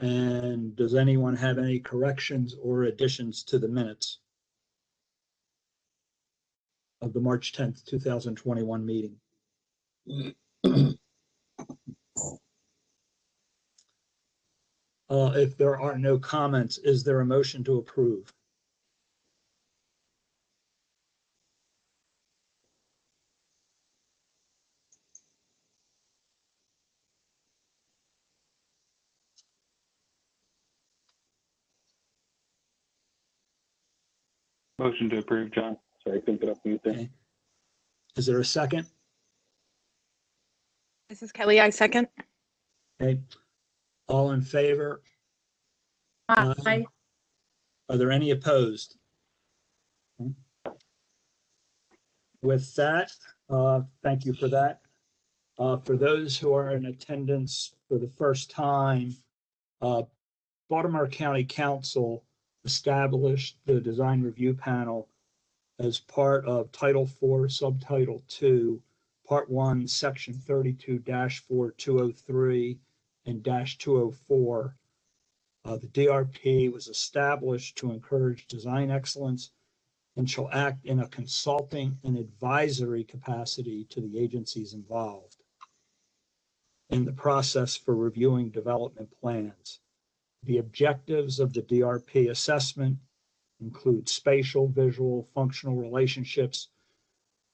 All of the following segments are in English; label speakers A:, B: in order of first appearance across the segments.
A: And does anyone have any corrections or additions to the minutes of the March 10th, 2021 meeting? If there are no comments, is there a motion to approve?
B: Motion to approve, John. Sorry, I couldn't get up mute there.
A: Okay. Is there a second?
C: This is Kelly. I second.
A: Okay. All in favor?
C: Aye.
A: Are there any opposed? With that, thank you for that. For those who are in attendance for the first time, Baltimore County Council established the design review panel as part of Title IV, Subtitle 2, Part 1, Section 32-4203 and -204. The DRP was established to encourage design excellence and shall act in a consulting and advisory capacity to the agencies involved in the process for reviewing development plans. The objectives of the DRP assessment include spatial, visual, functional relationships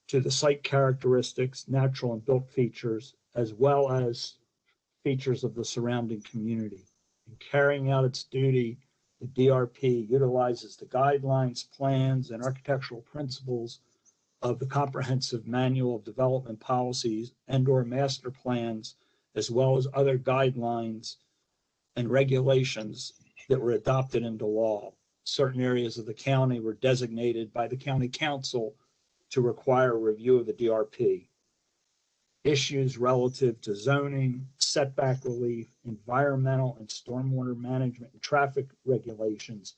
A: to the site characteristics, natural and built features, as well as features of the surrounding community. In carrying out its duty, the DRP utilizes the guidelines, plans, and architectural principles of the Comprehensive Manual of Development Policies and/or master plans, as well as other guidelines and regulations that were adopted into law. Certain areas of the county were designated by the county council to require a review of the DRP. Issues relative to zoning, setback relief, environmental and stormwater management and traffic regulations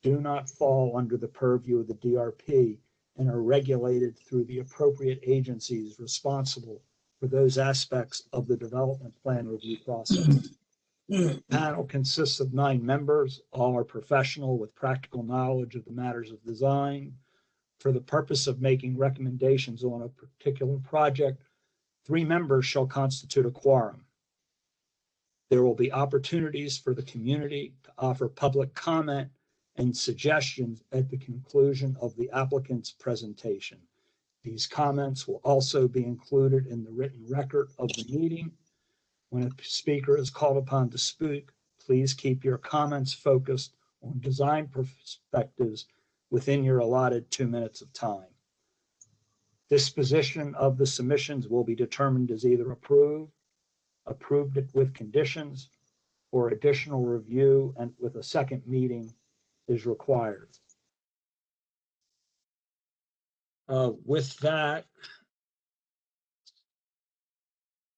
A: do not fall under the purview of the DRP and are regulated through the appropriate agencies responsible for those aspects of the development plan review process. The panel consists of 9 members. All are professional with practical knowledge of the matters of design. For the purpose of making recommendations on a particular project, 3 members shall constitute a quorum. There will be opportunities for the community to offer public comment and suggestions at the conclusion of the applicant's presentation. These comments will also be included in the written record of the meeting. When a speaker is called upon to speak, please keep your comments focused on design perspectives within your allotted 2 minutes of time. Disposition of the submissions will be determined as either approved it with conditions, or additional review and with a second meeting is required. With that,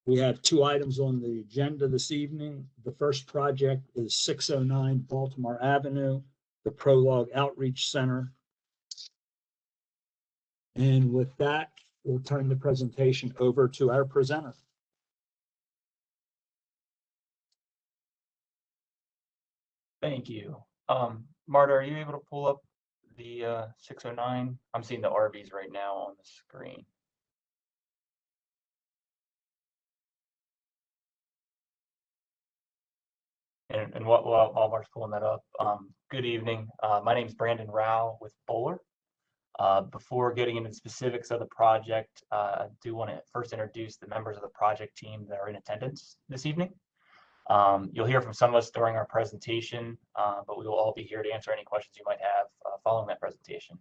A: we have 2 items on the agenda this evening. The first project is 609 Baltimore Avenue, the Prologue Outreach Center. And with that, we'll turn the presentation over to our presenter.
D: Thank you. Marta, are you able to pull up the 609? I'm seeing the RVs right now on the screen. And while Mark's pulling that up, good evening. My name is Brandon Rao with Bowler. Before getting into the specifics of the project, I do want to first introduce the members of the project team that are in attendance this evening. You'll hear from some of us during our presentation, but we will all be here to answer any questions you might have following that presentation.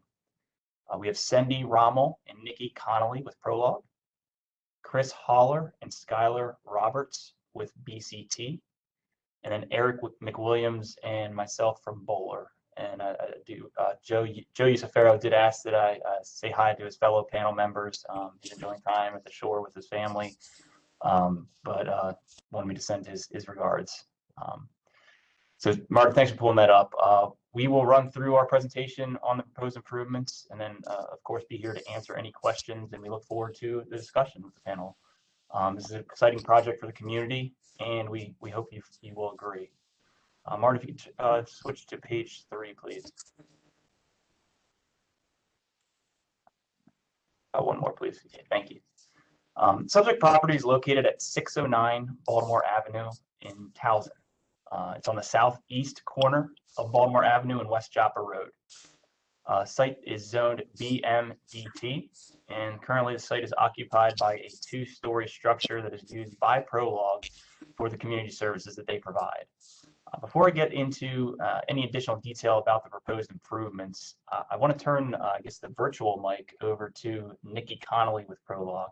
D: We have Cindy Rommel and Nikki Connolly with Prologue, Chris Holler and Skylar Roberts with BCT, and then Eric McWilliams and myself from Bowler. And Joe Usafero did ask that I say hi to his fellow panel members. He's enjoying time at the shore with his family, but wanted me to send his regards. So Mark, thanks for pulling that up. We will run through our presentation on the proposed improvements, and then of course be here to answer any questions, and we look forward to the discussion with the panel. This is an exciting project for the community, and we hope you will agree. Martin, if you could switch to page 3, please. One more, please. Okay, thank you. Subject property is located at 609 Baltimore Avenue in Towson. It's on the southeast corner of Baltimore Avenue and West Joppa Road. Site is zoned BMDT, and currently the site is occupied by a 2-story structure that is used by Prolog for the community services that they provide. Before I get into any additional detail about the proposed improvements, I want to turn, I guess, the virtual mic over to Nikki Connolly with Prolog,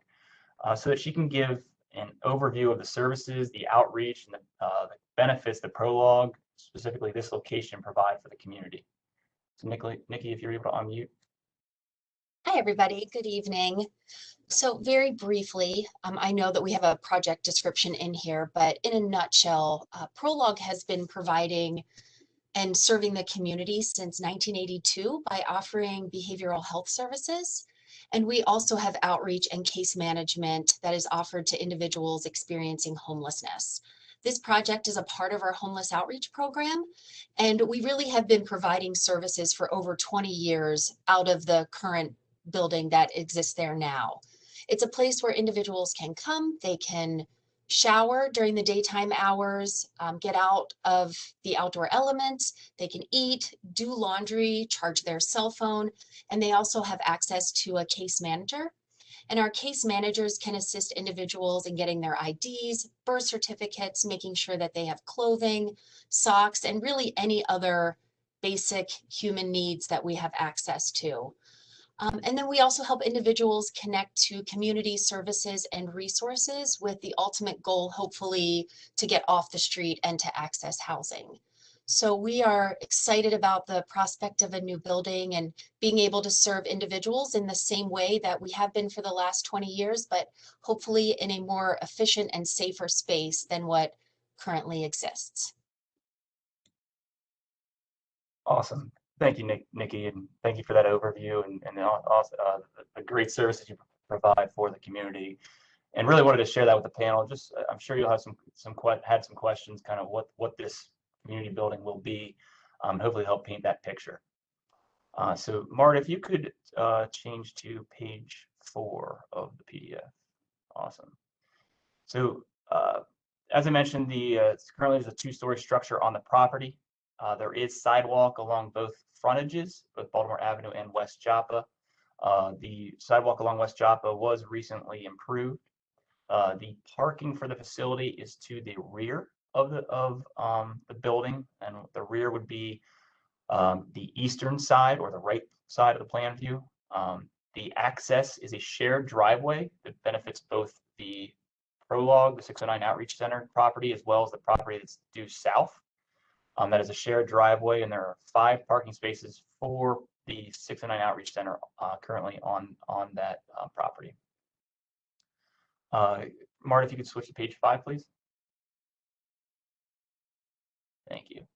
D: so that she can give an overview of the services, the outreach, and the benefits that Prolog, specifically this location, provide for the community. So Nikki, if you're able to unmute.
E: Hi, everybody. Good evening. So very briefly, I know that we have a project description in here, but in a nutshell, Prolog has been providing and serving the community since 1982 by offering behavioral health services. And we also have outreach and case management that is offered to individuals experiencing homelessness. This project is a part of our homeless outreach program, and we really have been providing services for over 20 years out of the current building that exists there now. It's a place where individuals can come, they can shower during the daytime hours, get out of the outdoor elements, they can eat, do laundry, charge their cell phone, and they also have access to a case manager. And our case managers can assist individuals in getting their IDs, birth certificates, making sure that they have clothing, socks, and really any other basic human needs that we have access to. And then we also help individuals connect to community services and resources with the ultimate goal, hopefully, to get off the street and to access housing. So we are excited about the prospect of a new building and being able to serve individuals in the same way that we have been for the last 20 years, but hopefully in a more efficient and safer space than what currently exists.
D: Awesome. Thank you, Nikki, and thank you for that overview and also the great services you provide for the community. And really wanted to share that with the panel. Just, I'm sure you'll have some questions, kind of what this community building will be. Hopefully, help paint that picture. So, Marta, if you could change to page 4 of the PDF. Awesome. So, as I mentioned, currently there's a 2-story structure on the property. There is sidewalk along both frontages, both Baltimore Avenue and West Joppa. The sidewalk along West Joppa was recently improved. The parking for the facility is to the rear of the building, and the rear would be the eastern side or the right side of the plan view. The access is a shared driveway that benefits both the Prolog, the 609 Outreach Center property, as well as the property that's due south. That is a shared driveway, and there are 5 parking spaces for the 609 Outreach Center currently on that property. Marta, if you could switch to page 5, please. Thank you.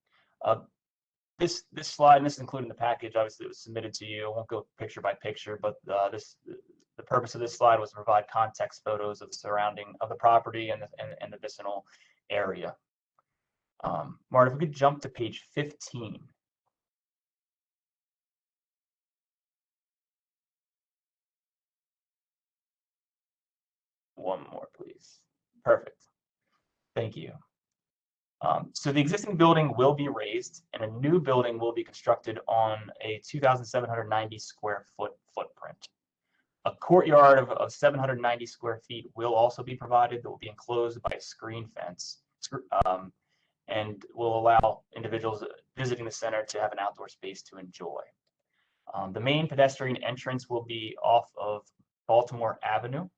D: This slide, and this is included in the package, obviously it was submitted to you. I won't go picture by picture, but the purpose of this slide was to provide context photos of the surrounding of the property and the vicinal area. Marta, if we could jump to page 15. One more, please. Perfect. Thank you. So the existing building will be raised, and a new building will be constructed on a 2,790 square foot footprint. A courtyard of 790 square feet will also be provided that will be enclosed by a screen fence. And will allow individuals visiting the center to have an outdoor space to enjoy. The main pedestrian entrance will be off of Baltimore Avenue.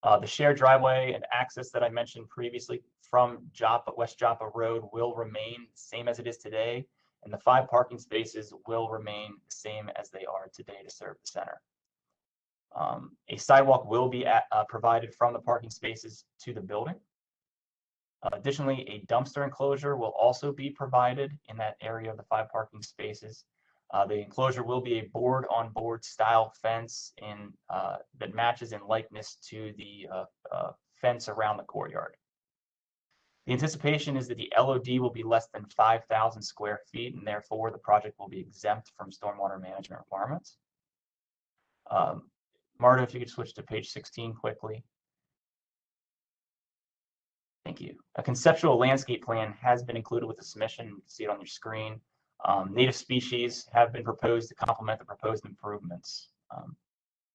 D: The shared driveway and access that I mentioned previously from West Joppa Road will remain the same as it is today, and the 5 parking spaces will remain the same as they are today to serve the center. A sidewalk will be provided from the parking spaces to the building. Additionally, a dumpster enclosure will also be provided in that area of the 5 parking spaces. The enclosure will be a board-on-board style fence that matches in likeness to the fence around the courtyard. The anticipation is that the LOD will be less than 5,000 square feet, and therefore the project will be exempt from stormwater management requirements. Marta, if you could switch to page 16 quickly. Thank you. A conceptual landscape plan has been included with the submission. You can see it on your screen. Native species have been proposed to complement the proposed improvements.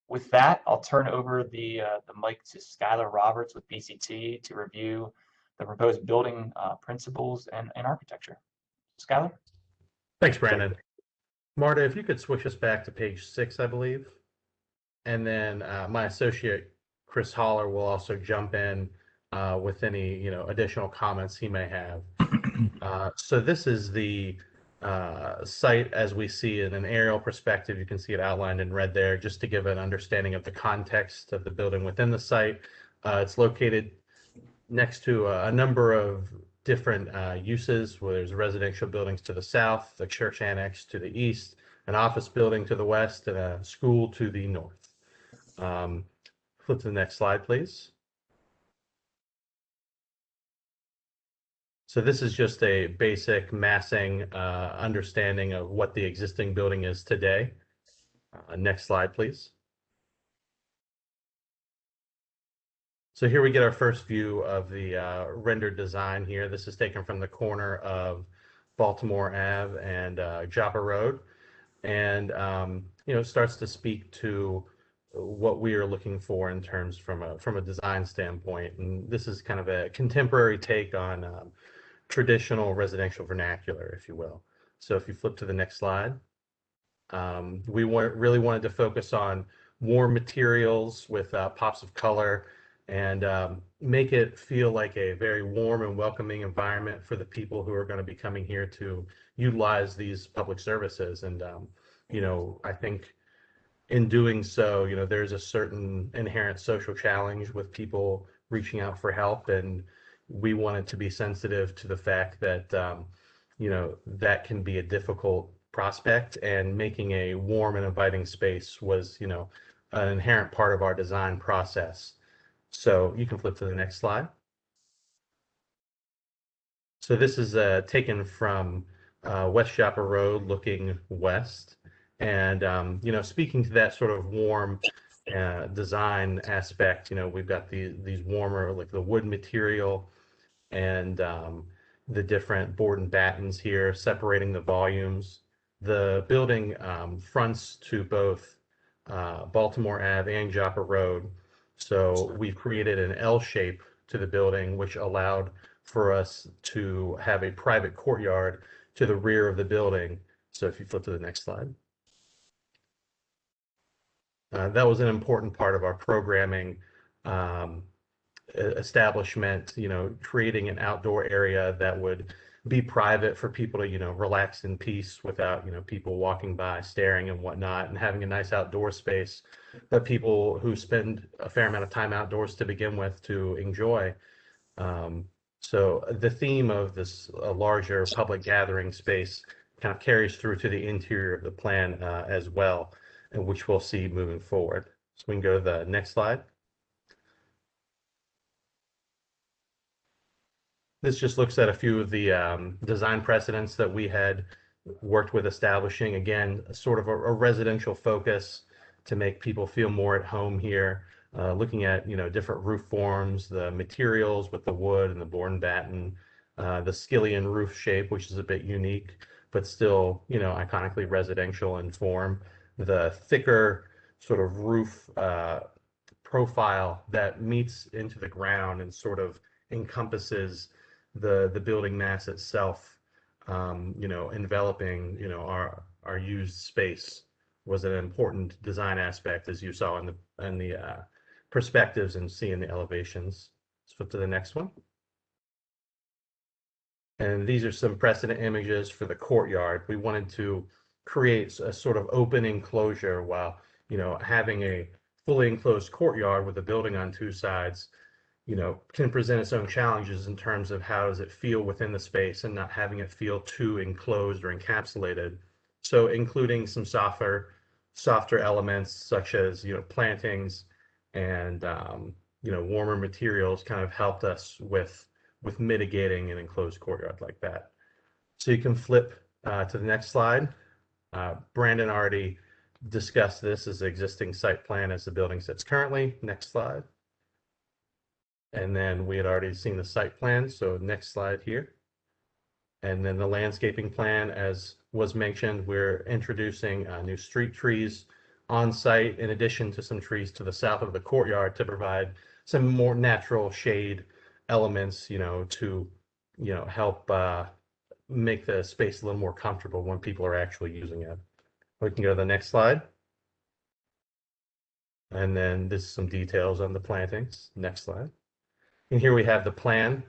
D: With that, I'll turn over the mic to Skylar Roberts with BCT to review the proposed building principles and architecture. Skylar?
F: Thanks, Brandon. Marta, if you could switch us back to page 6, I believe. And then my associate, Chris Holler, will also jump in with any additional comments he may have. So this is the site as we see in an aerial perspective. You can see it outlined in red there, just to give an understanding of the context of the building within the site. It's located next to a number of different uses, where there's residential buildings to the south, the church annex to the east, an office building to the west, and a school to the north. Flip to the next slide, please. So this is just a basic massing understanding of what the existing building is today. Next slide, please. So here we get our first view of the rendered design here. This is taken from the corner of Baltimore Ave and Joppa Road. And it starts to speak to what we are looking for in terms from a design standpoint. And this is kind of a contemporary take on traditional residential vernacular, if you will. So if you flip to the next slide, we really wanted to focus on warm materials with pops of color, and make it feel like a very warm and welcoming environment for the people who are going to be coming here to utilize these public services. And I think in doing so, there's a certain inherent social challenge with people reaching out for help, and we wanted to be sensitive to the fact that that can be a difficult prospect, and making a warm and inviting space was an inherent part of our design process. So you can flip to the next slide. So this is taken from West Joppa Road looking west, and speaking to that sort of warm design aspect, we've got these warmer, like the wood material, and the different board and battens here separating the volumes. The building fronts to both Baltimore Ave and Joppa Road. So we've created an L shape to the building, which allowed for us to have a private courtyard to the rear of the building. So if you flip to the next slide. That was an important part of our programming establishment, creating an outdoor area that would be private for people to, relax in peace without, people walking by, staring and whatnot, and having a nice outdoor space that people who spend a fair amount of time outdoors to begin with to enjoy. So the theme of this larger public gathering space kind of carries through to the interior of the plan as well, and which we'll see moving forward. So we can go to the next slide. This just looks at a few of the design precedents that we had worked with establishing. Again, sort of a residential focus to make people feel more at home here. Looking at different roof forms, the materials with the wood and the board and batten, the skillion roof shape, which is a bit unique, but still iconically residential in form. The thicker sort of roof profile that meets into the ground and sort of encompasses the building mass itself, enveloping our used space was an important design aspect, as you saw in the perspectives and see in the elevations. Let's flip to the next one. And these are some precedent images for the courtyard. We wanted to create a sort of open enclosure while having a fully enclosed courtyard with a building on two sides can present its own challenges in terms of how does it feel within the space and not having it feel too enclosed or encapsulated. So including some softer elements such as plantings and warmer materials kind of helped us with with mitigating an enclosed courtyard like that. So you can flip to the next slide. Brandon already discussed this as the existing site plan as the building sits currently. Next slide. And then we had already seen the site plan, so next slide here. And then the landscaping plan, as was mentioned, we're introducing new street trees on site in addition to some trees to the south of the courtyard to provide some more natural shade elements, to, help make the space a little more comfortable when people are actually using it. We can go to the next slide. And then this is some details on the plantings. Next slide. And here we have the plan.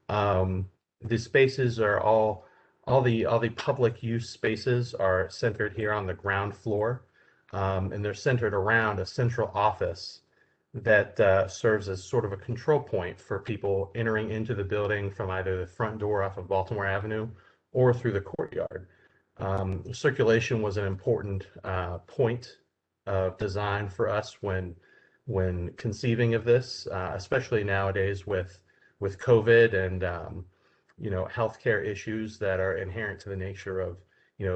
F: The spaces are all the public use spaces are centered here on the ground floor. And they're centered around a central office that serves as sort of a control point for people entering into the building from either the front door off of Baltimore Avenue or through the courtyard. Circulation was an important point of design for us when conceiving of this, especially nowadays with COVID and healthcare issues that are inherent to the nature of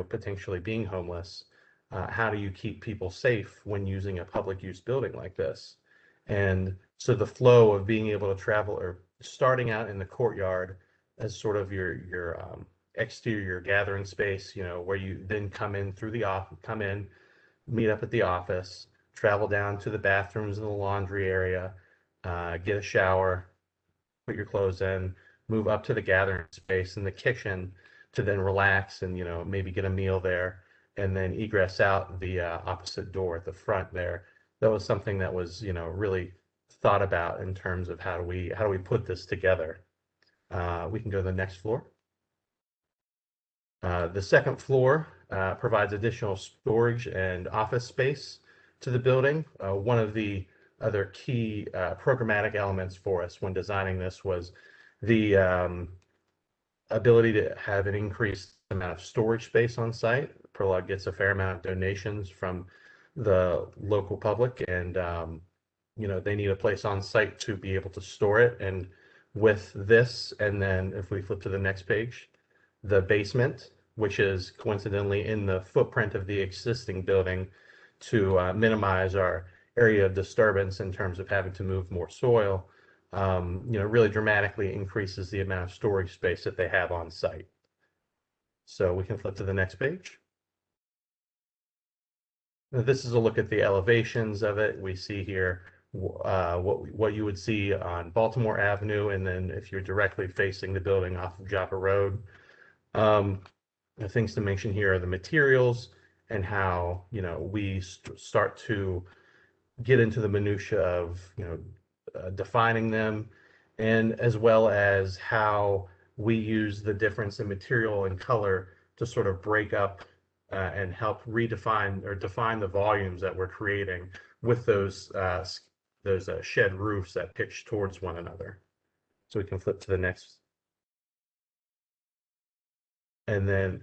F: potentially being homeless. How do you keep people safe when using a public use building like this? And so the flow of being able to travel, or starting out in the courtyard as sort of your exterior gathering space, where you then come in, meet up at the office, travel down to the bathrooms and the laundry area, get a shower, put your clothes in, move up to the gathering space in the kitchen to then relax and maybe get a meal there, and then egress out the opposite door at the front there. That was something that was really thought about in terms of how do we put this together. We can go to the next floor. The second floor provides additional storage and office space to the building. One of the other key programmatic elements for us when designing this was the ability to have an increased amount of storage space on site. Prolog gets a fair amount of donations from the local public, and they need a place on site to be able to store it. And with this, and then if we flip to the next page, the basement, which is coincidentally in the footprint of the existing building to minimize our area of disturbance in terms of having to move more soil, really dramatically increases the amount of storage space that they have on site. So we can flip to the next page. Now, this is a look at the elevations of it. We see here what you would see on Baltimore Avenue, and then if you're directly facing the building off of Joppa Road. The things to mention here are the materials and how we start to get into the minutia of defining them, and as well as how we use the difference in material and color to sort of break up and help redefine or define the volumes that we're creating with those shed roofs that pitch towards one another. So we can flip to the next. And then,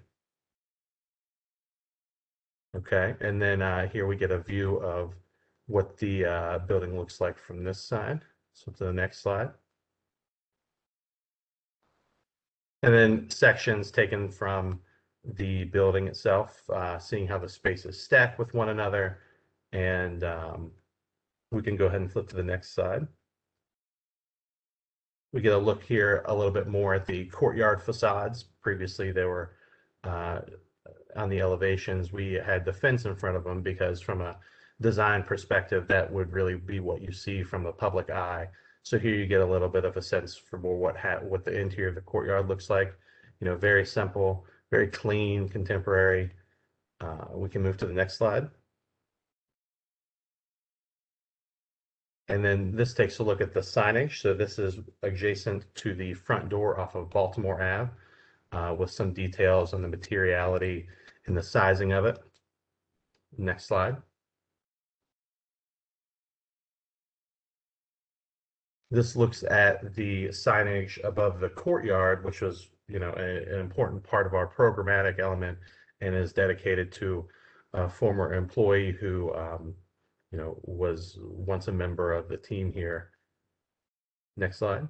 F: okay, and then here we get a view of what the building looks like from this side. So to the next slide. And then sections taken from the building itself, seeing how the spaces stack with one another. And we can go ahead and flip to the next slide. We get a look here a little bit more at the courtyard facades. Previously, they were on the elevations. We had the fence in front of them because from a design perspective, that would really be what you see from the public eye. So here you get a little bit of a sense for more what the interior of the courtyard looks like. Very simple, very clean, contemporary. We can move to the next slide. And then this takes a look at the signage. So this is adjacent to the front door off of Baltimore Ave, with some details on the materiality and the sizing of it. Next slide. This looks at the signage above the courtyard, which was, an important part of our programmatic element and is dedicated to a former employee who, was once a member of the team here. Next slide.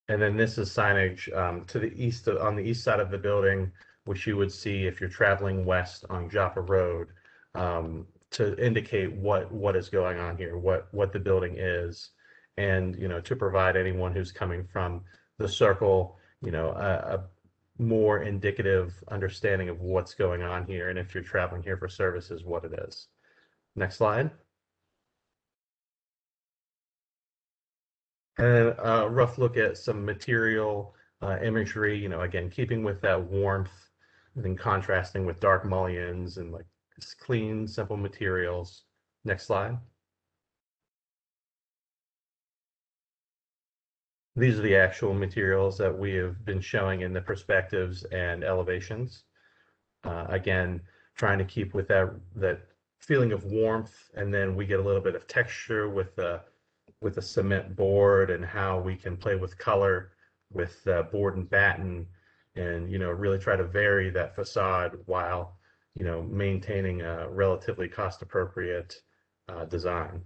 F: And then this is signage to the east, on the east side of the building, which you would see if you're traveling west on Joppa Road, to indicate what is going on here, what the building is, and to provide anyone who's coming from the circle, a more indicative understanding of what's going on here, and if you're traveling here for services, what it is. Next slide. And a rough look at some material imagery, again, keeping with that warmth and then contrasting with dark mullions and like clean, simple materials. Next slide. These are the actual materials that we have been showing in the perspectives and elevations. Again, trying to keep with that feeling of warmth, and then we get a little bit of texture with the cement board and how we can play with color with board and batten, and really try to vary that facade while maintaining a relatively cost appropriate design.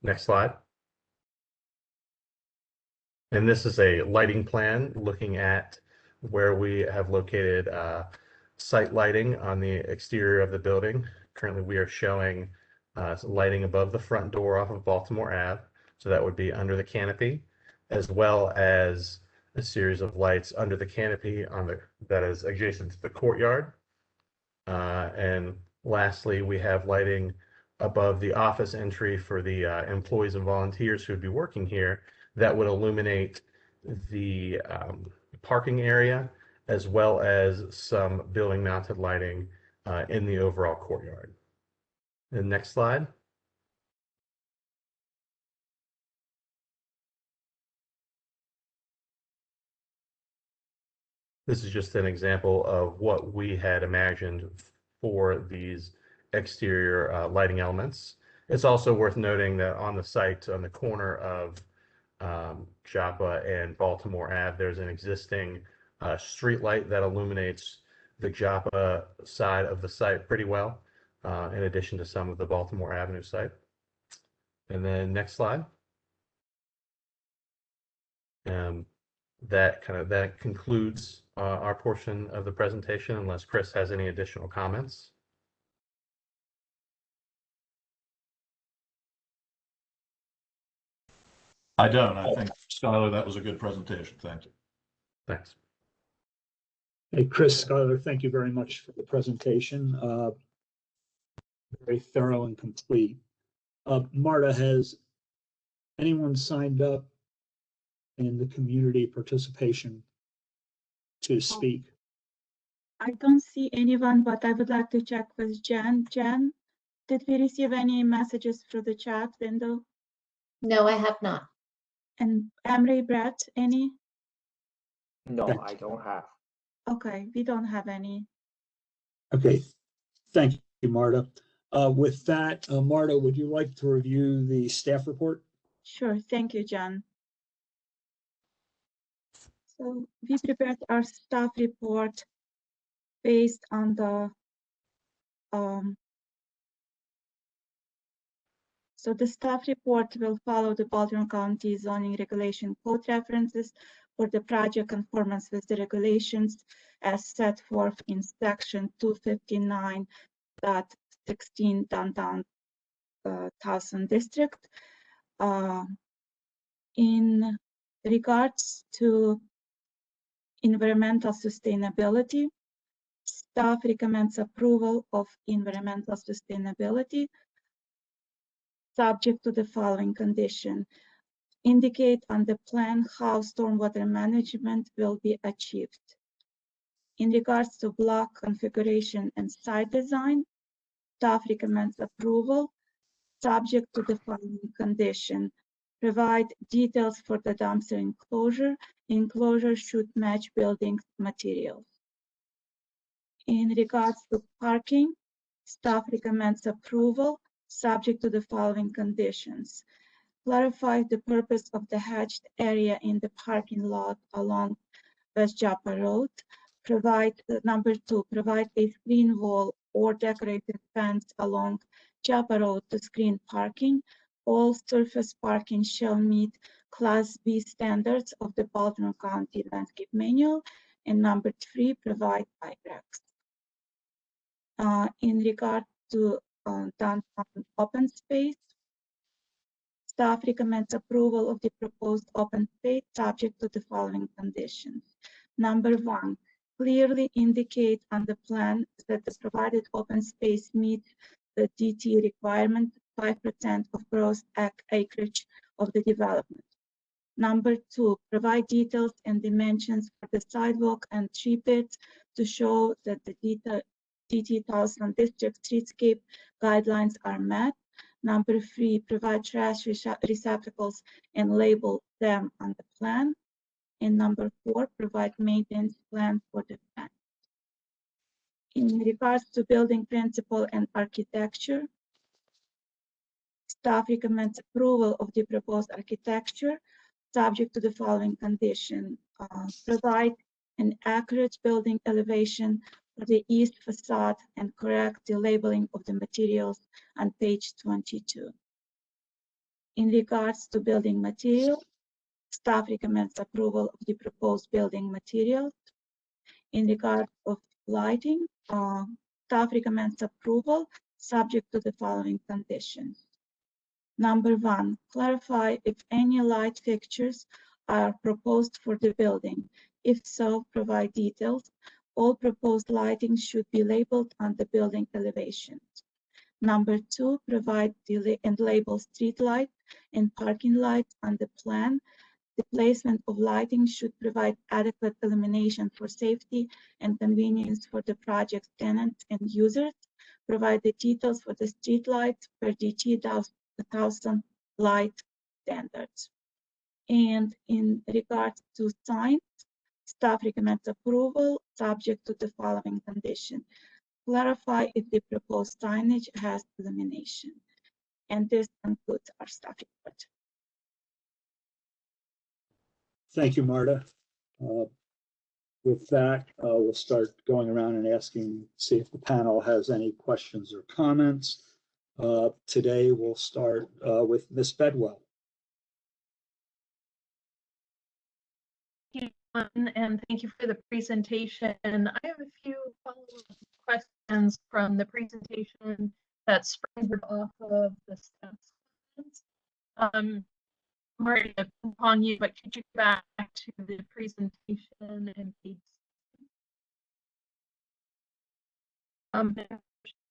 F: Next slide. And this is a lighting plan looking at where we have located site lighting on the exterior of the building. Currently, we are showing lighting above the front door off of Baltimore Ave. So that would be under the canopy, as well as a series of lights under the canopy that is adjacent to the courtyard. And lastly, we have lighting above the office entry for the employees and volunteers who would be working here that would illuminate the parking area, as well as some building mounted lighting in the overall courtyard. And next slide. This is just an example of what we had imagined for these exterior lighting elements. It's also worth noting that on the site, on the corner of Joppa and Baltimore Ave, there's an existing street light that illuminates the Joppa side of the site pretty well, in addition to some of the Baltimore Avenue site. And then next slide. That concludes our portion of the presentation, unless Chris has any additional comments.
G: I don't. I think, Skylar, that was a good presentation. Thank you.
F: Thanks.
A: Hey, Chris, Skylar, thank you very much for the presentation. Very thorough and complete. Marta, has anyone signed up in the community participation to speak?
H: I don't see anyone, but I would like to check with Jen. Jen, did we receive any messages through the chat window?
I: No, I have not.
H: And Emery, Brett, any?
J: No, I don't have.
H: Okay, we don't have any.
A: Okay, thank you, Marta. With that, Marta, would you like to review the staff report?
H: Sure, thank you, John. So we prepared our staff report based on the so the staff report will follow the Baltimore County zoning regulation code references for the project conformance with the regulations as set forth in section 259.16 downtown Towson district. In regards to environmental sustainability, staff recommends approval of environmental sustainability subject to the following condition. Indicate on the plan how stormwater management will be achieved. In regards to block configuration and site design, staff recommends approval subject to the following condition. Provide details for the dumpster enclosure. Enclosure should match building materials. In regards to parking, staff recommends approval subject to the following conditions. Clarify the purpose of the hatched area in the parking lot along West Joppa Road. Number 2, provide a screen wall or decorated fence along Joppa Road to screen parking. all surface parking shall meet Class B standards of the Baltimore County Landscape Manual. And number 3, provide bike racks. In regard to downtown open space, staff recommends approval of the proposed open space subject to the following conditions. Number 1, clearly indicate on the plan that the provided open space meets the DT requirement, 5% of gross acreage of the development. Number 2, provide details and dimensions for the sidewalk and tree pits to show that the DT Towson District streetscape guidelines are met. Number 3, provide trash receptacles and label them on the plan. And number 4, provide maintenance plan for the plan. In regards to building principle and architecture, staff recommends approval of the proposed architecture subject to the following condition. Provide an accurate building elevation for the east facade and correct the labeling of the materials on page 22. In regards to building material, staff recommends approval of the proposed building materials. In regard of lighting, staff recommends approval subject to the following conditions. Number 1, clarify if any light fixtures are proposed for the building. If so, provide details. All proposed lighting should be labeled on the building elevations. Number 2, provide and label street light and parking lights on the plan. The placement of lighting should provide adequate illumination for safety and convenience for the project tenants and users. Provide the details for the street lights per DT Towson light standards. And in regards to signs, staff recommends approval subject to the following condition. Clarify if the proposed signage has illumination. And this concludes our staff report.
A: Thank you, Marta. With that, we'll start going around and asking, see if the panel has any questions or comments. Today, we'll start with Ms. Bedwell.
C: And thank you for the presentation. I have a few follow-up questions from the presentation that sprang off of the steps. Marta, upon you, but could you go back to the presentation and page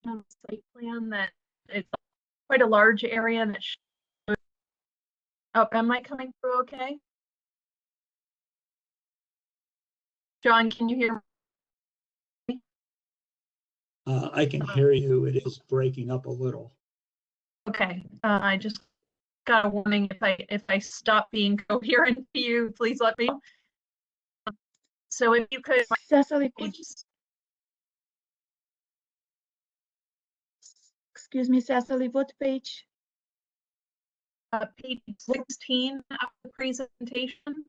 C: site plan that it's quite a large area that shows. Oh, am I coming through okay? John, can you hear me?
A: I can hear you. It is breaking up a little.
C: Okay, I just got a warning. If I stop being coherent to you, please let me know. So if you could,
H: Cecily, excuse me, Cecily, what page?
C: Page 16 of the presentation.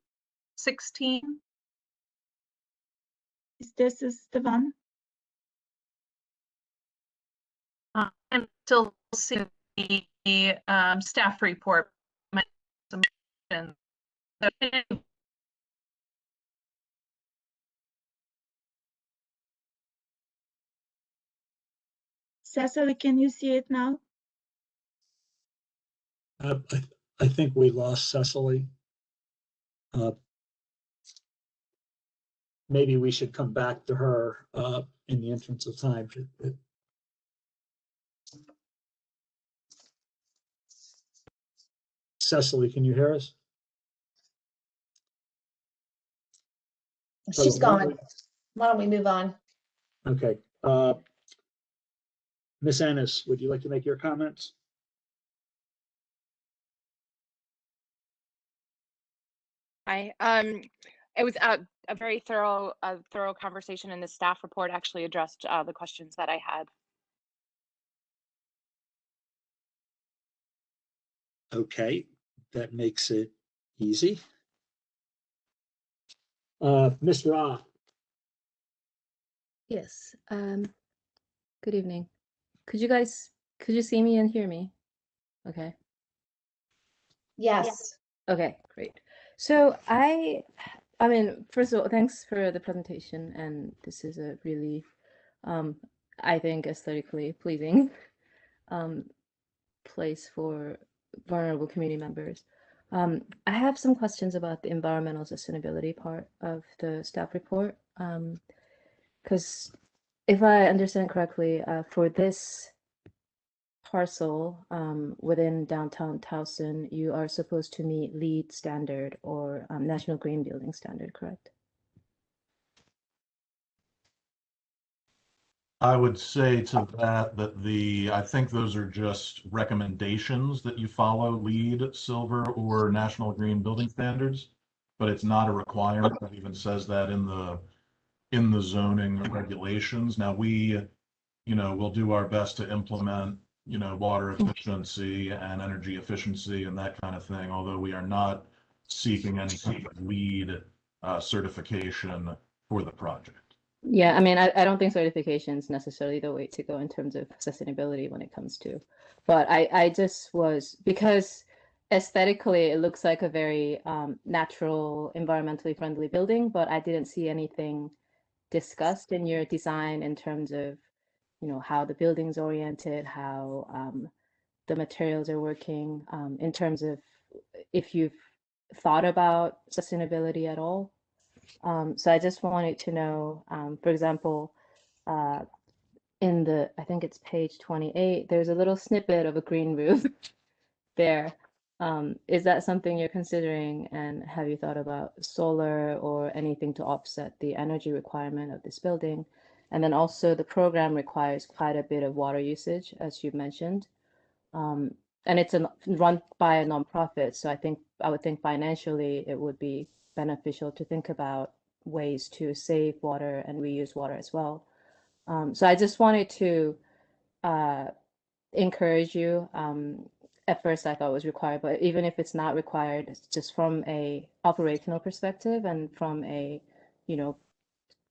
C: 16.
H: This is the one.
C: And still see the staff report.
H: Cecily, can you see it now?
A: I think we lost Cecily. Maybe we should come back to her in the interest of time. Cecily, can you hear us?
I: She's gone. Why don't we move on?
A: Okay. Ms. Ennis, would you like to make your comments?
C: Hi. It was a very thorough conversation, and the staff report actually addressed the questions that I had.
A: Okay, that makes it easy. Ms. Ra.
K: Yes. Good evening. Could you see me and hear me? Okay.
I: Yes.
K: Okay, great. So I mean, first of all, thanks for the presentation, and this is a really, I think, aesthetically pleasing place for vulnerable community members. I have some questions about the environmental sustainability part of the staff report, because if I understand correctly, for this parcel within downtown Towson, you are supposed to meet LEED standard or National Green Building Standard, correct?
G: I would say to that I think those are just recommendations that you follow LEED, Silver, or National Green Building Standards, but it's not a requirement. It even says that in the zoning regulations. Now we'll do our best to implement, water efficiency and energy efficiency and that kind of thing, although we are not seeking any sort of LEED certification for the project.
K: Yeah, I mean, I don't think certification is necessarily the way to go in terms of sustainability when it comes to, but I just was, because aesthetically it looks like a very natural, environmentally friendly building, but I didn't see anything discussed in your design in terms of, how the building's oriented, how the materials are working, in terms of if you've thought about sustainability at all. So I just wanted to know, for example, I think it's page 28, there's a little snippet of a green roof there. Is that something you're considering, and have you thought about solar or anything to offset the energy requirement of this building? And then also the program requires quite a bit of water usage, as you mentioned. And it's run by a nonprofit, so I would think financially it would be beneficial to think about ways to save water and reuse water as well. So I just wanted to encourage you. At first I thought it was required, but even if it's not required, it's just from a operational perspective and from a,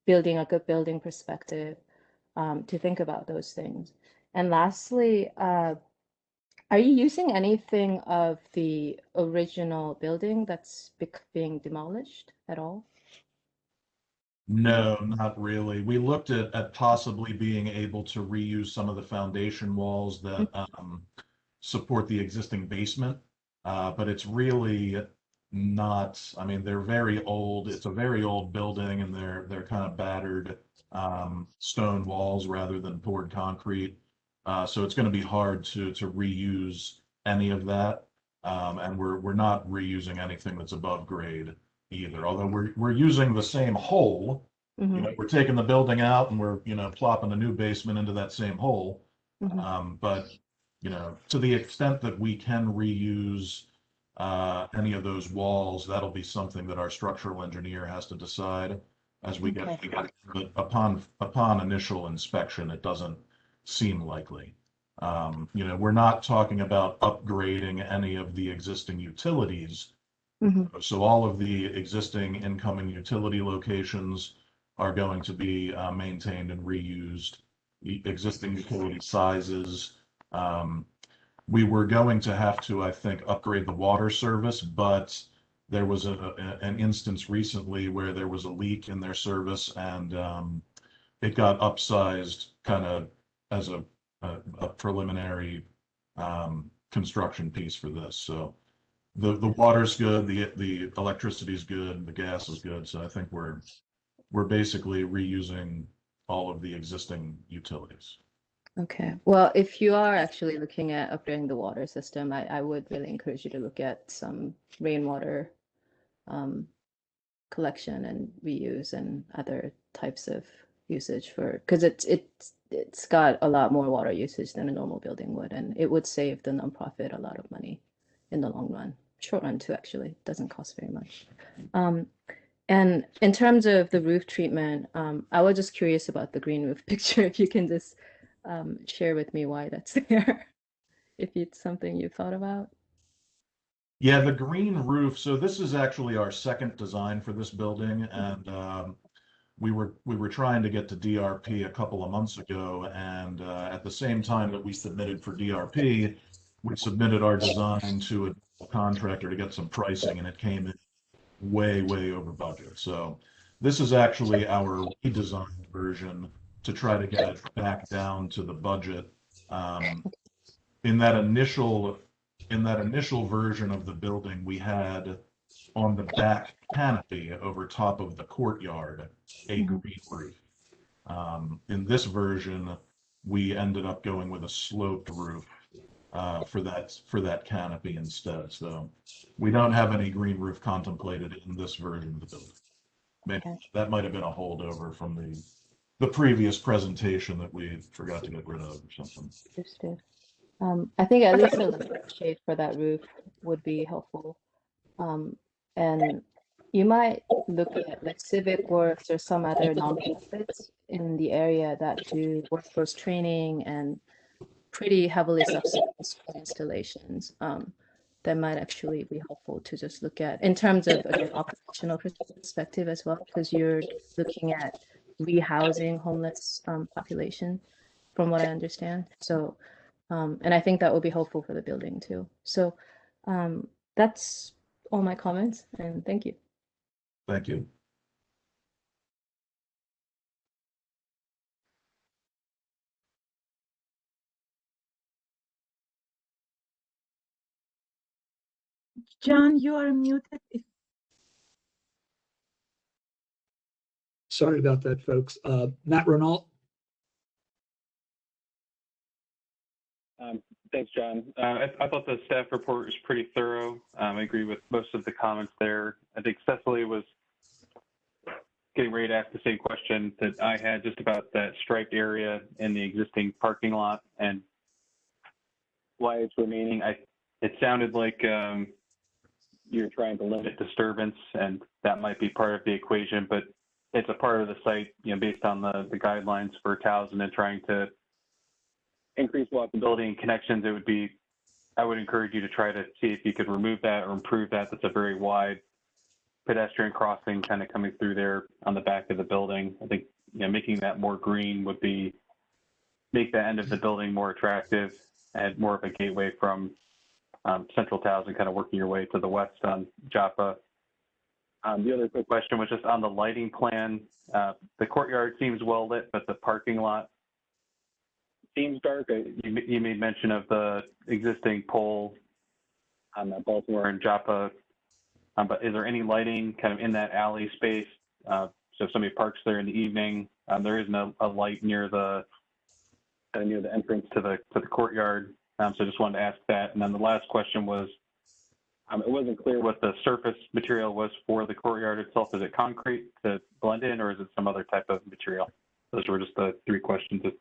K: building a good building perspective, to think about those things. And lastly, are you using anything of the original building that's being demolished at all?
G: No, not really. We looked at possibly being able to reuse some of the foundation walls that support the existing basement, but it's really not. I mean, they're very old. It's a very old building, and they're kind of battered stone walls rather than poured concrete. So it's going to be hard to reuse any of that, and we're not reusing anything that's above grade either. Although we're using the same hole, we're taking the building out and we're plopping a new basement into that same hole. But to the extent that we can reuse any of those walls, that'll be something that our structural engineer has to decide as we get. But upon initial inspection, it doesn't seem likely. We're not talking about upgrading any of the existing utilities. So all of the existing incoming utility locations are going to be maintained and reused. Existing utility sizes. We were going to have to, I think, upgrade the water service, but there was an instance recently where there was a leak in their service, and it got upsized kind of as a preliminary construction piece for this. So the water's good, the electricity's good, the gas is good. So I think we're basically reusing all of the existing utilities.
K: Okay. Well, if you are actually looking at upgrading the water system, I would really encourage you to look at some rainwater collection and reuse and other types of usage because it's got a lot more water usage than a normal building would, and it would save the nonprofit a lot of money in the long run. Short run too, actually. It doesn't cost very much. And in terms of the roof treatment, I was just curious about the green roof picture. If you can just share with me why that's there, if it's something you've thought about.
G: Yeah, the green roof. So this is actually our second design for this building, and we were trying to get to DRP a couple of months ago, and at the same time that we submitted for DRP, we submitted our design to contractor to get some pricing, and it came in way, way over budget. So this is actually our redesigned version to try to get it back down to the budget. In that initial version of the building, we had on the back canopy over top of the courtyard a green roof. In this version, we ended up going with a sloped roof for that canopy instead. So we don't have any green roof contemplated in this version of the building. Maybe that might have been a holdover from the previous presentation that we forgot to get rid of or something.
K: Understood. I think at least a shade for that roof would be helpful. And you might look at like Civic Works or some other nonprofits in the area that do workforce training and pretty heavily subsidized school installations. That might actually be helpful to just look at in terms of an operational perspective as well, because you're looking at rehousing homeless population, from what I understand. So, and I think that will be helpful for the building too. So that's all my comments, and thank you.
G: Thank you.
H: John, you are muted.
A: Sorry about that, folks. Matt Renault.
B: Thanks, John. I thought the staff report was pretty thorough. I agree with most of the comments there. I think Cecily was getting ready to ask the same question that I had just about that striped area in the existing parking lot and why it's remaining. It sounded like you're trying to limit disturbance, and that might be part of the equation, but it's a part of the site, based on the guidelines for Towson and trying to increase walkability and connections. I would encourage you to try to see if you could remove that or improve that. That's a very wide pedestrian crossing kind of coming through there on the back of the building. I think making that more green would make that end of the building more attractive and more of a gateway from Central Towson, kind of working your way to the west on Joppa. The other quick question was just on the lighting plan. The courtyard seems well lit, but the parking lot seems dark. You made mention of the existing pole on Baltimore and Joppa, but is there any lighting kind of in that alley space? So if somebody parks there in the evening, there isn't a light near the entrance to the courtyard. So I just wanted to ask that. And then the last question was, it wasn't clear what the surface material was for the courtyard itself. Is it concrete to blend in, or is it some other type of material? Those were just the three questions that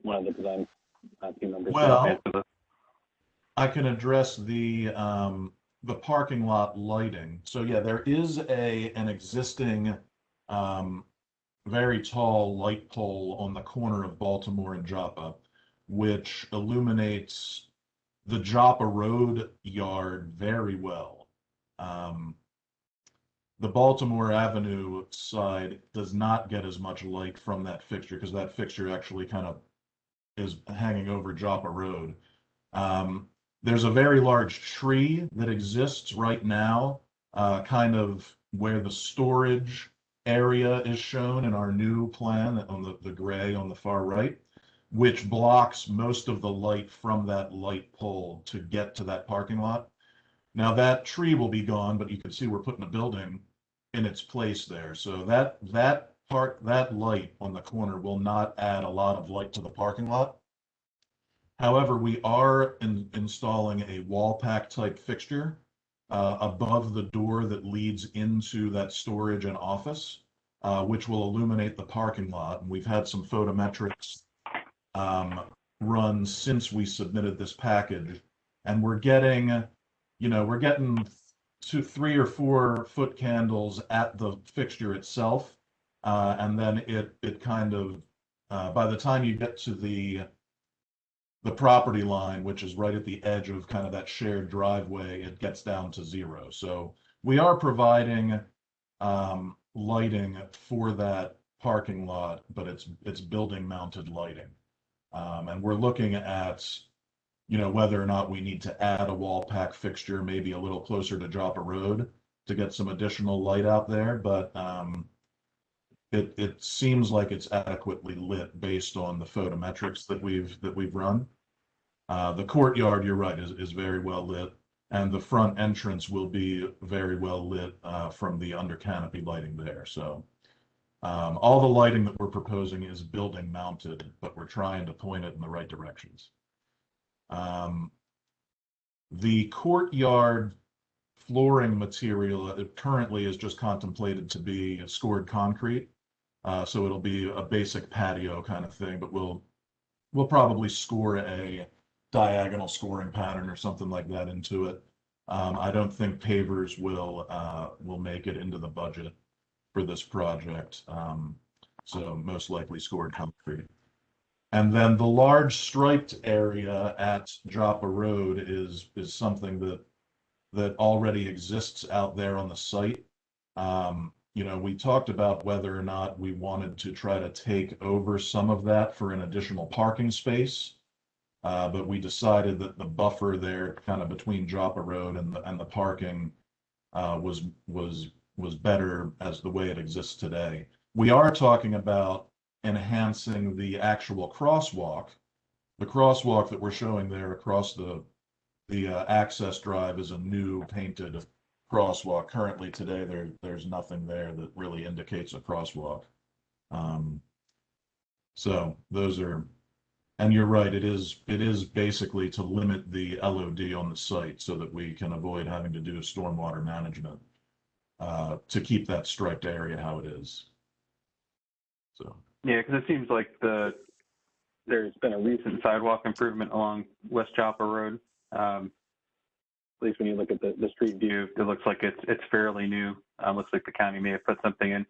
B: one of the design team members.
G: Well, I can address the parking lot lighting. So yeah, there is an existing very tall light pole on the corner of Baltimore and Joppa, which illuminates the Joppa Road yard very well. The Baltimore Avenue side does not get as much light from that fixture because that fixture actually kind of is hanging over Joppa Road. There's a very large tree that exists right now, kind of where the storage area is shown in our new plan on the gray on the far right, which blocks most of the light from that light pole to get to that parking lot. Now that tree will be gone, but you can see we're putting a building in its place there. So that light on the corner will not add a lot of light to the parking lot. However, we are installing a wall pack type fixture above the door that leads into that storage and office, which will illuminate the parking lot. And we've had some photometrics run since we submitted this package, and we're getting 3 or 4 foot candles at the fixture itself, and then it kind of by the time you get to the property line, which is right at the edge of kind of that shared driveway, it gets down to 0. So we are providing lighting for that parking lot, but it's building mounted lighting. And we're looking at, whether or not we need to add a wall pack fixture, maybe a little closer to Joppa Road to get some additional light out there, but it seems like it's adequately lit based on the photometrics that we've run. The courtyard, you're right, is very well lit, and the front entrance will be very well lit from the under canopy lighting there. So all the lighting that we're proposing is building mounted, but we're trying to point it in the right directions. The courtyard flooring material currently is just contemplated to be scored concrete. So it'll be a basic patio kind of thing, but we'll probably score a diagonal scoring pattern or something like that into it. I don't think pavers will make it into the budget for this project. So most likely scored concrete. And then the large striped area at Joppa Road is something that already exists out there on the site. We talked about whether or not we wanted to try to take over some of that for an additional parking space. But we decided that the buffer there kind of between Joppa Road and the parking was better as the way it exists today. We are talking about enhancing the actual crosswalk. The crosswalk that we're showing there across the access drive is a new painted crosswalk. Currently today, there's nothing there that really indicates a crosswalk. So those are, and you're right, it is basically to limit the LOD on the site so that we can avoid having to do stormwater management to keep that striped area how it is. So.
B: Yeah, because it seems like there's been a recent sidewalk improvement along West Joppa Road. At least when you look at the street view, it looks like it's fairly new. Looks like the county may have put something in.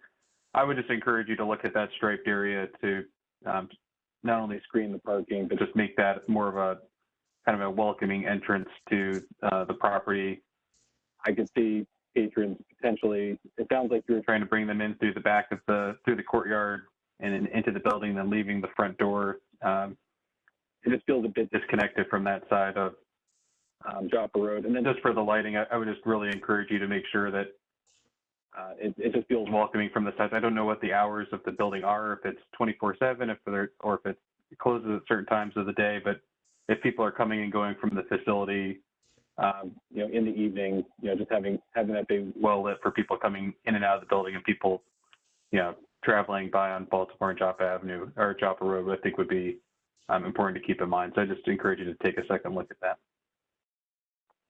B: I would just encourage you to look at that striped area to not only screen the parking, but just make that more of a kind of a welcoming entrance to the property. I could see patrons potentially, it sounds like you were trying to bring them in through the back of through the courtyard and into the building, then leaving the front door. It just feels a bit disconnected from that side of Joppa Road. And then just for the lighting, I would just really encourage you to make sure that it just feels welcoming from the side. I don't know what the hours of the building are, if it's 24/7, or if it closes at certain times of the day. But if people are coming and going from the facility, in the evening, just having that be well lit for people coming in and out of the building and people, traveling by on Baltimore and Joppa Avenue or Joppa Road, I think would be important to keep in mind. So I just encourage you to take a second look at that.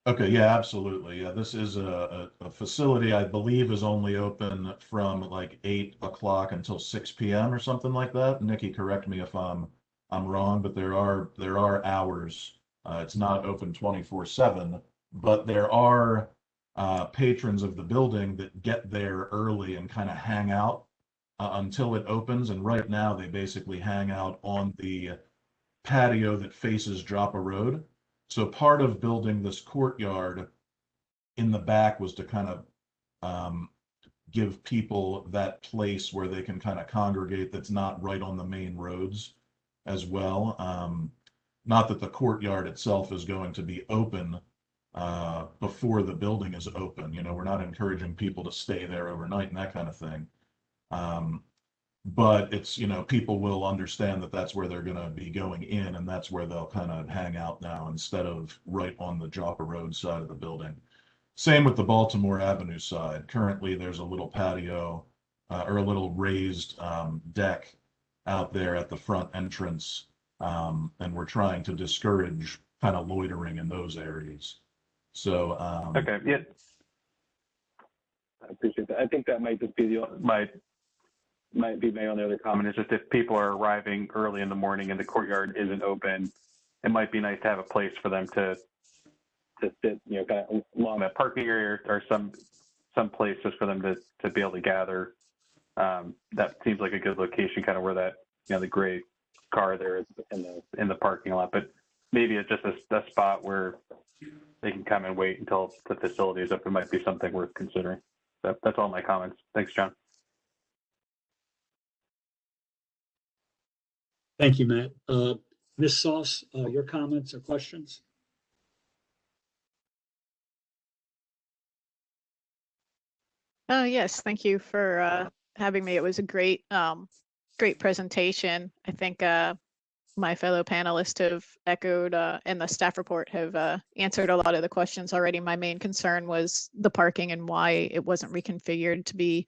G: Okay, yeah, absolutely. Yeah, this is a facility I believe is only open from like 8 o'clock until 6 p.m. or something like that. Nikki, correct me if I'm wrong, but there are hours. It's not open 24/7, but there are patrons of the building that get there early and kind of hang out until it opens. And right now they basically hang out on the patio that faces Joppa Road. So part of building this courtyard in the back was to kind of give people that place where they can kind of congregate that's not right on the main roads as well. Not that the courtyard itself is going to be open before the building is open. We're not encouraging people to stay there overnight and that kind of thing. But it's, people will understand that that's where they're going to be going in, and that's where they'll kind of hang out now instead of right on the Joppa Road side of the building. Same with the Baltimore Avenue side. Currently, there's a little patio or a little raised deck out there at the front entrance, and we're trying to discourage kind of loitering in those areas. So
B: okay, yeah, I appreciate that. I think that might just be might be my only other comment, is just if people are arriving early in the morning and the courtyard isn't open, it might be nice to have a place for them to sit, kind of along that parking area or some place just for them to be able to gather. That seems like a good location, kind of where that, the gray car there is in the parking lot, but maybe it's just a spot where they can come and wait until the facility is open. Might be something worth considering. So that's all my comments. Thanks, John.
A: Thank you, Matt. Ms. Sauce, your comments or questions?
L: Oh, yes, thank you for having me. It was a great, great presentation. I think my fellow panelists have echoed and the staff report have answered a lot of the questions already. My main concern was the parking and why it wasn't reconfigured to be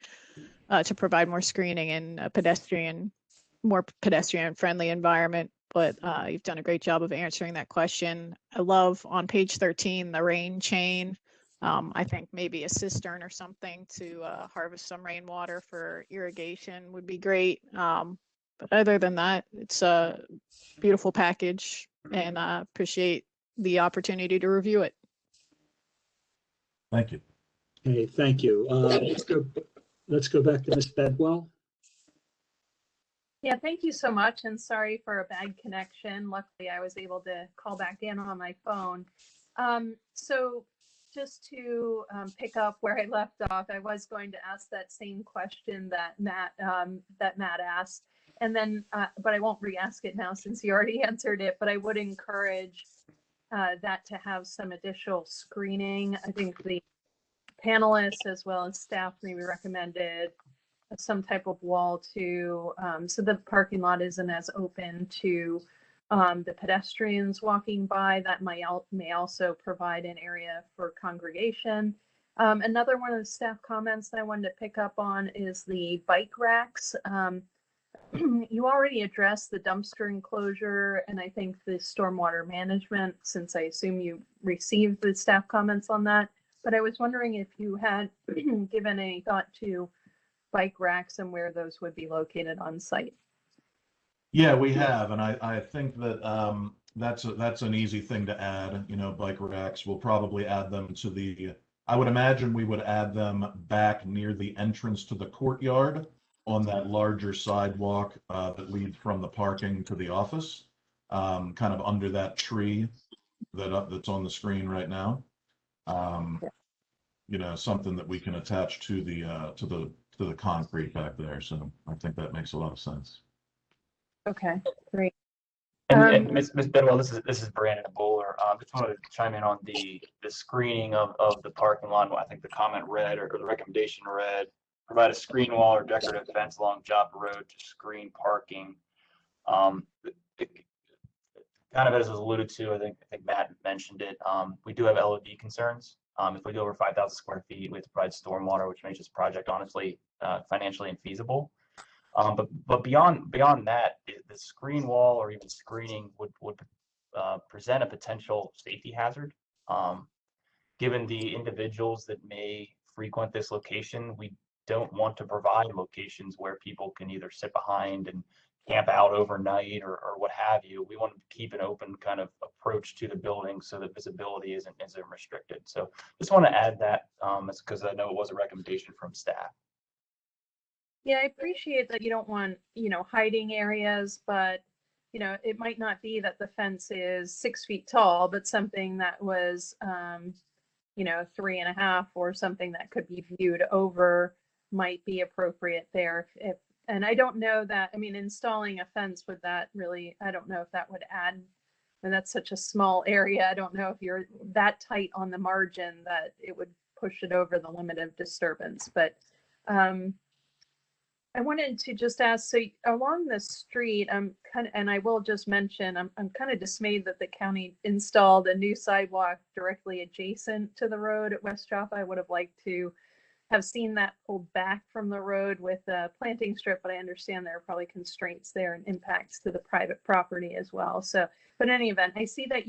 L: to provide more screening and more pedestrian friendly environment. But you've done a great job of answering that question. I love on page 13 the rain chain. I think maybe a cistern or something to harvest some rainwater for irrigation would be great. But other than that, it's a beautiful package and I appreciate the opportunity to review it.
G: Thank you.
A: Hey, thank you. Let's go back to Ms. Bedwell.
C: Yeah, thank you so much, and sorry for a bad connection. Luckily, I was able to call back in on my phone. So just to pick up where I left off, I was going to ask that same question that Matt asked, and then, but I won't re-ask it now since you already answered it. But I would encourage that to have some additional screening. I think the panelists as well as staff maybe recommended some type of wall to so the parking lot isn't as open to the pedestrians walking by. That may also provide an area for congregation. Another one of the staff comments that I wanted to pick up on is the bike racks. You already addressed the dumpster enclosure and I think the stormwater management, since I assume you received the staff comments on that. But I was wondering if you had given any thought to bike racks and where those would be located on site.
G: Yeah, we have, and I think that that's an easy thing to add. You know, bike racks. We'll probably add them to the. I would imagine we would add them back near the entrance to the courtyard on that larger sidewalk that leads from the parking to the office, kind of under that tree that's on the screen right now. You know, something that we can attach to the concrete back there. So I think that makes a lot of sense.
C: Okay, great.
D: And Ms. Bedwell, this is Brandon Bowler. Just wanted to chime in on the screening of the parking lot. I think the comment read or the recommendation read, provide a screen wall or decorative fence along Joppa Road to screen parking. Kind of as was alluded to, I think Matt mentioned it. We do have LOD concerns. If we go over 5,000 square feet, we have to provide stormwater, which makes this project honestly financially infeasible. But beyond that, the screen wall or even screening would present a potential safety hazard. Given the individuals that may frequent this location, we don't want to provide locations where people can either sit behind and camp out overnight or what have you. We want to keep an open kind of approach to the building so that visibility isn't restricted. So just want to add that because I know it was a recommendation from staff.
C: Yeah, I appreciate that you don't want, hiding areas, but, it might not be that the fence is 6 feet tall, but something that was, 3.5 or something that could be viewed over might be appropriate there. And I don't know that, installing a fence would that really, I don't know if that would add, and that's such a small area. I don't know if you're that tight on the margin that it would push it over the limit of disturbance, but, I wanted to just ask, so along the street, and I will just mention, I'm kind of dismayed that the county installed a new sidewalk directly adjacent to the road at West Joppa. I would have liked to have seen that pulled back from the road with a planting strip, but I understand there are probably constraints there and impacts to the private property as well. So, but in any event, I see that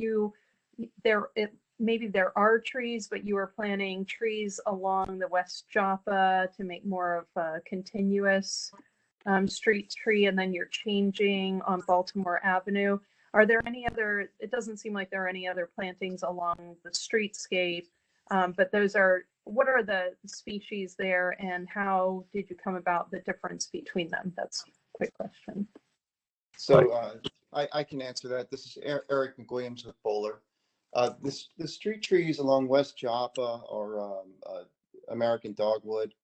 C: maybe there are trees, but you are planting trees along the West Joppa to make more of a continuous street tree, and then you're changing on Baltimore Avenue. Are there any other, it doesn't seem like there are any other plantings along the streetscape, but what are the species there and how did you come about the difference between them? That's a quick question.
M: So I can answer that. This is Eric McWilliams with Bowler. The street trees along West Joppa are American dogwood,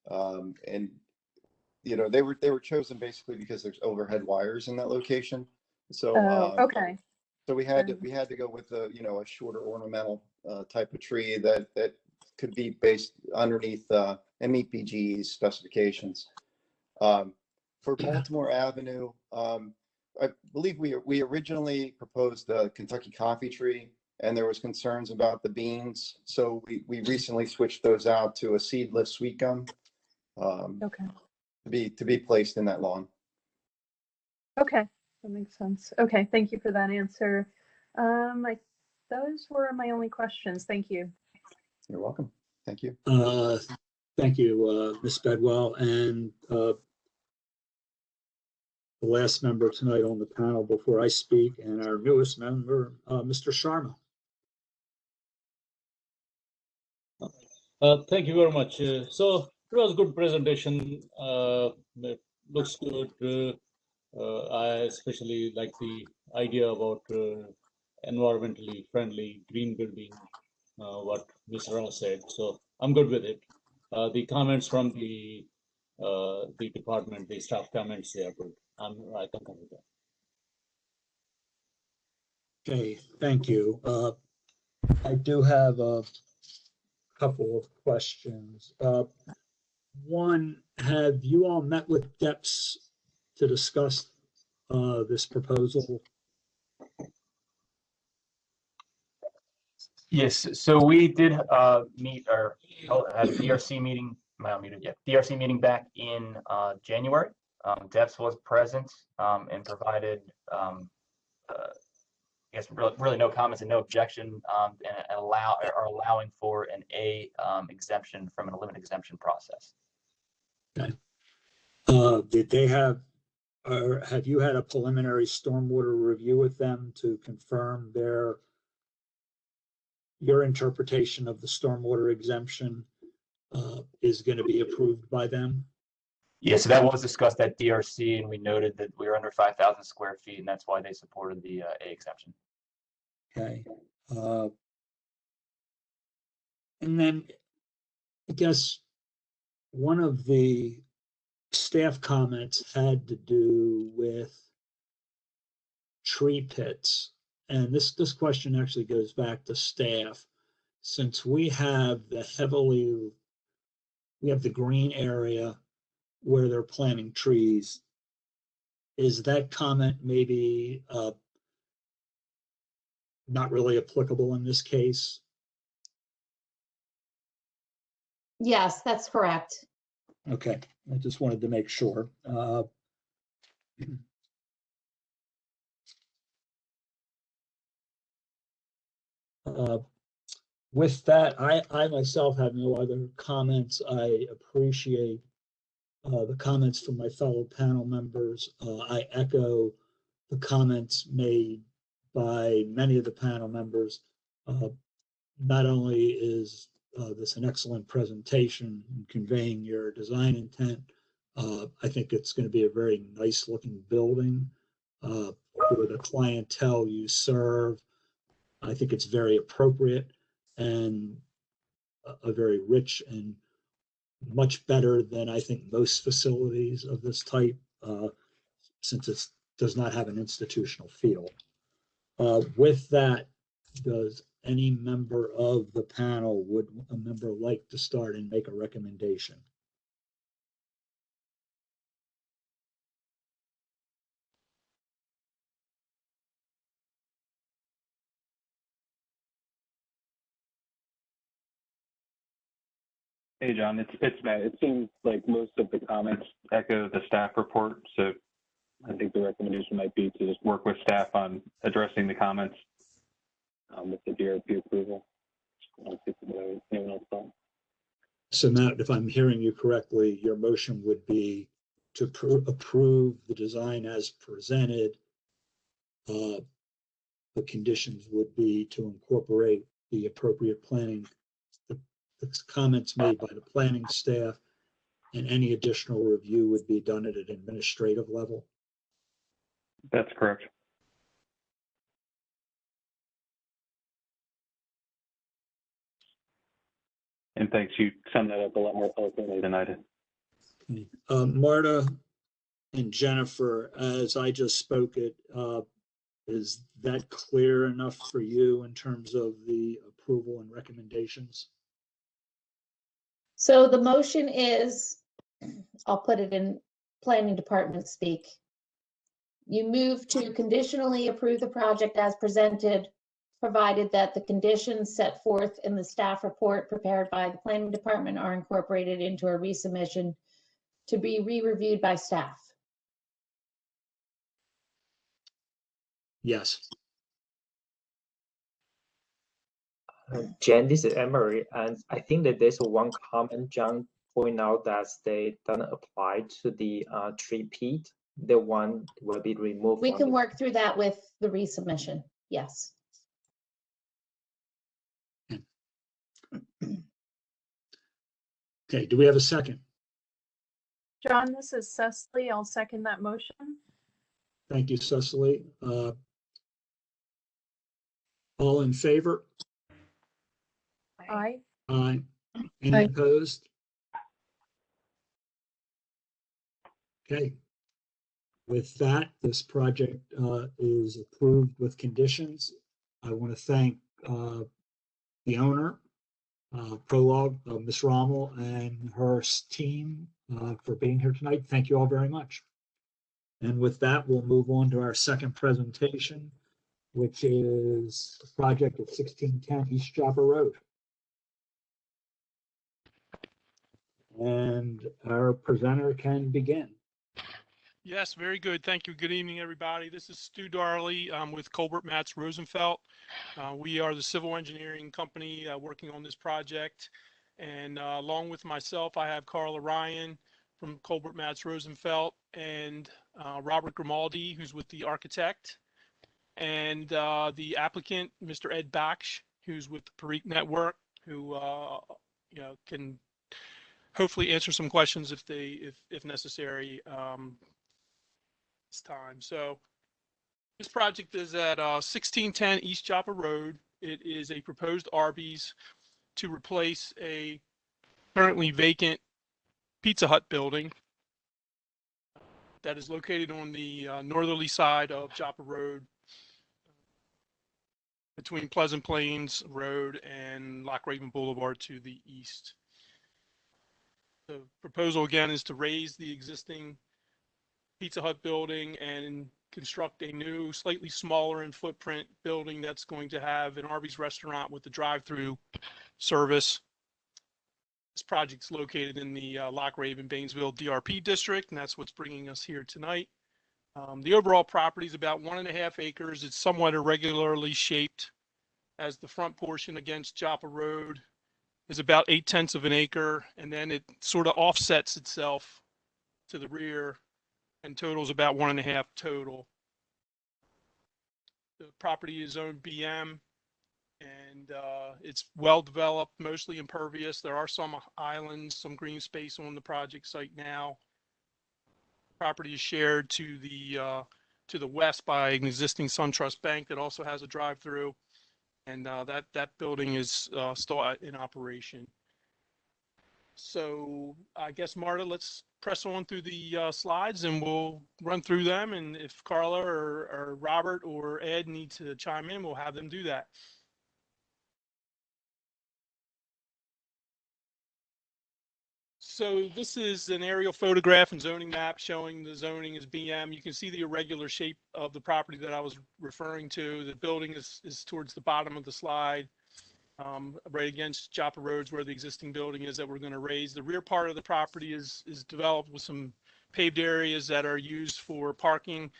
M: and they were chosen basically because there's overhead wires in that location. So,
C: Oh, okay.
M: so we had to go with a, a shorter ornamental type of tree that could be based underneath and meet BGE's specifications. For Baltimore Avenue, I believe we originally proposed the Kentucky coffee tree, and there was concerns about the beans. So we recently switched those out to a seedless sweet gum
C: Okay.
M: to be placed in that lawn.
C: Okay. That makes sense. Okay. Thank you for that answer. Those were my only questions. Thank you.
M: You're welcome. Thank you.
A: Thank you, Ms. Bedwell. And the last member tonight on the panel before I speak, and our newest member, Mr. Sharma.
N: Thank you very much. So it was a good presentation. It looks good. I especially like the idea about environmentally friendly green building, what Mr. Rao said. So I'm good with it. The comments from the department, the staff comments, they are good. I can come with that.
A: Okay, thank you. I do have a couple of questions. One, have you all met with DEPS to discuss this proposal?
D: Yes, so we did meet or had a DRC meeting, DRC meeting back in January. DEPS was present and provided, I guess, really no comments and no objection, and allowing for an A exemption from an limited exemption process.
A: Okay. Did they have, or have you had a preliminary stormwater review with them to confirm your interpretation of the stormwater exemption is going to be approved by them?
D: Yeah, so that was discussed at DRC, and we noted that we were under 5,000 square feet, and that's why they supported the A exemption.
A: Okay. And then I guess one of the staff comments had to do with tree pits. And this question actually goes back to staff. Since we have the green area where they're planting trees, is that comment maybe not really applicable in this case?
I: Yes, that's correct.
A: Okay, I just wanted to make sure. With that, I myself have no other comments. I appreciate the comments from my fellow panel members. I echo the comments made by many of the panel members. Not only is this an excellent presentation in conveying your design intent, I think it's going to be a very nice looking building for the clientele you serve. I think it's very appropriate and a very rich and much better than I think most facilities of this type, since it does not have an institutional feel. With that, does any member of the panel, would a member like to start and make a recommendation?
B: Hey, John, it's Matt. It seems like most of the comments echo the staff report, so I think the recommendation might be to just work with staff on addressing the comments with the DRP approval. Anyone else thought?
A: So Matt, if I'm hearing you correctly, your motion would be to approve the design as presented. The conditions would be to incorporate the appropriate planning, the comments made by the planning staff, and any additional review would be done at an administrative level.
B: That's correct. And thanks, you summed that up a lot more eloquently than I did.
A: Marta and Jennifer, as I just spoke at Is that clear enough for you in terms of the approval and recommendations?
I: So the motion is, I'll put it in planning department speak. You move to conditionally approve the project as presented, provided that the conditions set forth in the staff report prepared by the planning department are incorporated into a resubmission to be re-reviewed by staff.
A: Yes.
J: Jen, this is Emery, and I think that there's one comment John point out that they don't apply to the tree peat. The one will be removed.
I: We
J: from
I: can
J: the-
I: work through that with the resubmission. Yes.
A: Okay, do we have a second?
C: John, this is Cecily. I'll second that motion.
A: Thank you, Cecily. All in favor?
C: Aye.
A: Aye. Any
K: Aye.
A: opposed? Okay. With that, this project is approved with conditions. I want to thank the owner, Prologue, Ms. Rommel, and her team for being here tonight. Thank you all very much. And with that, we'll move on to our second presentation, which is the project at 1610 East Joppa Road. And our presenter can begin.
O: Yes, very good. Thank you. Good evening, everybody. This is Stu Darley with Colbert Matz Rosenfeld. We are the civil engineering company working on this project. And along with myself, I have Carla Ryan from Colbert Matz Rosenfeld and Robert Grimaldi, who's with the architect, and the applicant, Mr. Ed Baksh, who's with the Parikh Network, who can hopefully answer some questions if necessary. Time. So this project is at 1610 East Joppa Road. It is a proposed Arby's to replace a currently vacant Pizza Hut building that is located on the northerly side of Joppa Road between Pleasant Plains Road and Loch Raven Boulevard to the east. The proposal again is to raise the existing Pizza Hut building and construct a new, slightly smaller in footprint building that's going to have an Arby's restaurant with the drive-through service. This project's located in the Loch Raven Baynesville DRP district, and that's what's bringing us here tonight. The overall property is about 1.5 acres. It's somewhat irregularly shaped, as the front portion against Joppa Road is about 0.8 of an acre, and then it sort of offsets itself to the rear and totals about 1.5 total. The property is owned BM, and it's well developed, mostly impervious. There are some islands, some green space on the project site now. Property is shared to the west by an existing SunTrust Bank that also has a drive-through, and that building is still in operation. So I guess, Marta, let's press on through the slides and we'll run through them. And if Carla or Robert or Ed need to chime in, we'll have them do that. So this is an aerial photograph and zoning map showing the zoning as BM. You can see the irregular shape of the property that I was referring to. The building is towards the bottom of the slide. Right against Joppa Roads where the existing building is that we're going to raise. The rear part of the property is developed with some paved areas that are used for parking.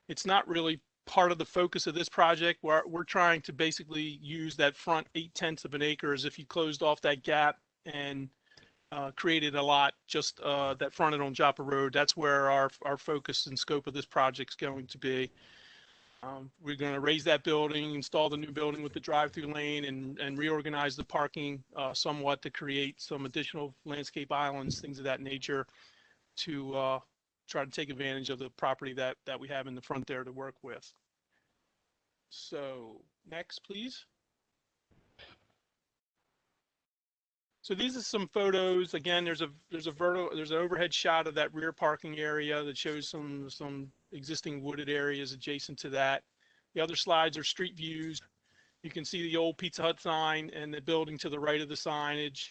O: It's not really part of the focus of this project. We're trying to basically use that front 0.8 of an acre as if you closed off that gap and created a lot just that fronted on Joppa Road. That's where our focus and scope of this project is going to be. We're going to raise that building, install the new building with the drive-through lane, and reorganize the parking somewhat to create some additional landscape islands, things of that nature, to try to take advantage of the property that we have in the front there to work with. So next, please. So these are some photos. Again, there's an overhead shot of that rear parking area that shows some existing wooded areas adjacent to that. The other slides are street views. You can see the old Pizza Hut sign and the building to the right of the signage.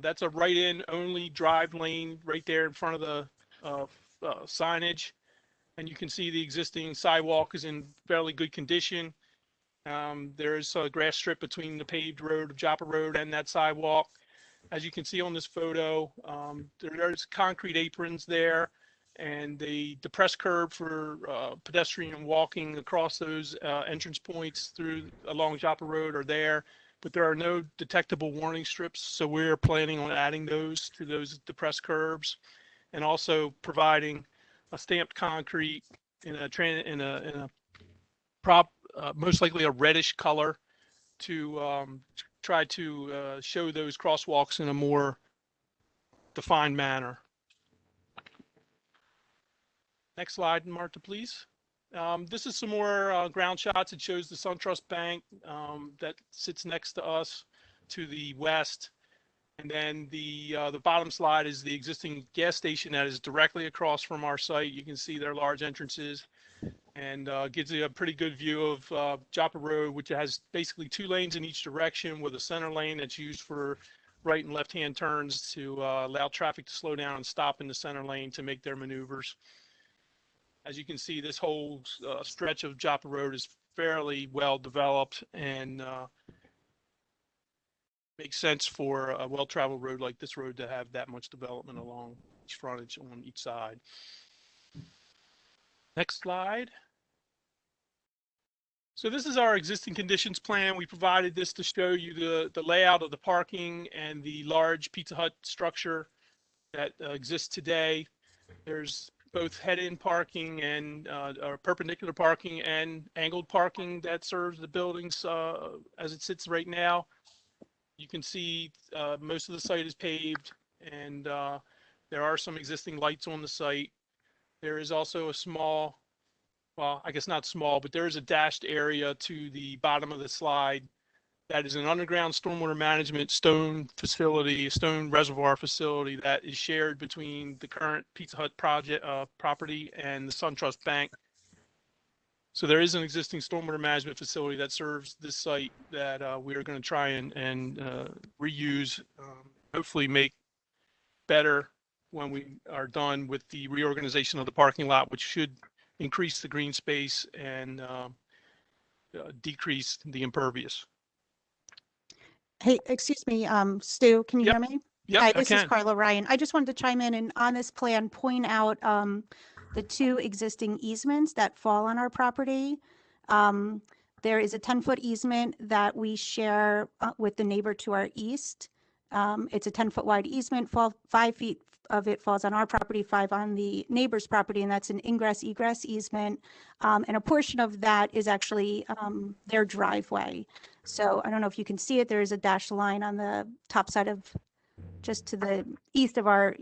O: That's a right-in only drive lane right there in front of the signage. And you can see the existing sidewalk is in fairly good condition. There's a grass strip between the paved road of Joppa Road and that sidewalk. As you can see on this photo, there's concrete aprons there and the depressed curb for pedestrian walking across those entrance points along Joppa Road are there, but there are no detectable warning strips. So we're planning on adding those to those depressed curbs and also providing a stamped concrete in a most likely a reddish color to try to show those crosswalks in a more defined manner. Next slide, Marta, please. This is some more ground shots. It shows the SunTrust Bank that sits next to us to the west. And then the bottom slide is the existing gas station that is directly across from our site. You can see their large entrances and gives you a pretty good view of Joppa Road, which has basically 2 lanes in each direction with a center lane that's used for right and left-hand turns to allow traffic to slow down and stop in the center lane to make their maneuvers. As you can see, this whole stretch of Joppa Road is fairly well developed and makes sense for a well-traveled road like this road to have that much development along each frontage on each side. Next slide. So this is our existing conditions plan. We provided this to show you the layout of the parking and the large Pizza Hut structure that exists today. There's both head-in parking and or perpendicular parking and angled parking that serves the buildings as it sits right now. You can see most of the site is paved and there are some existing lights on the site. There is also a small, well, I guess not small, but there is a dashed area to the bottom of the slide that is an underground stormwater management stone facility, a stone reservoir facility that is shared between the current Pizza Hut project property and the SunTrust Bank. So there is an existing stormwater management facility that serves this site that we are going to try and reuse, hopefully make better when we are done with the reorganization of the parking lot, which should increase the green space and decrease the impervious.
P: Hey, excuse me, Stu, can you hear me?
O: Yep,
P: Hi,
O: I
P: this is
O: can.
P: Carla Ryan. I just wanted to chime in and on this plan, point out the 2 existing easements that fall on our property. There is a 10-foot easement that we share with the neighbor to our east. It's a 10-foot wide easement, 5 feet of it falls on our property, 5 on the neighbor's property, and that's an ingress-egress easement. And a portion of that is actually their driveway. So I don't know if you can see it, there is a dashed line on the top side of, just to the east of our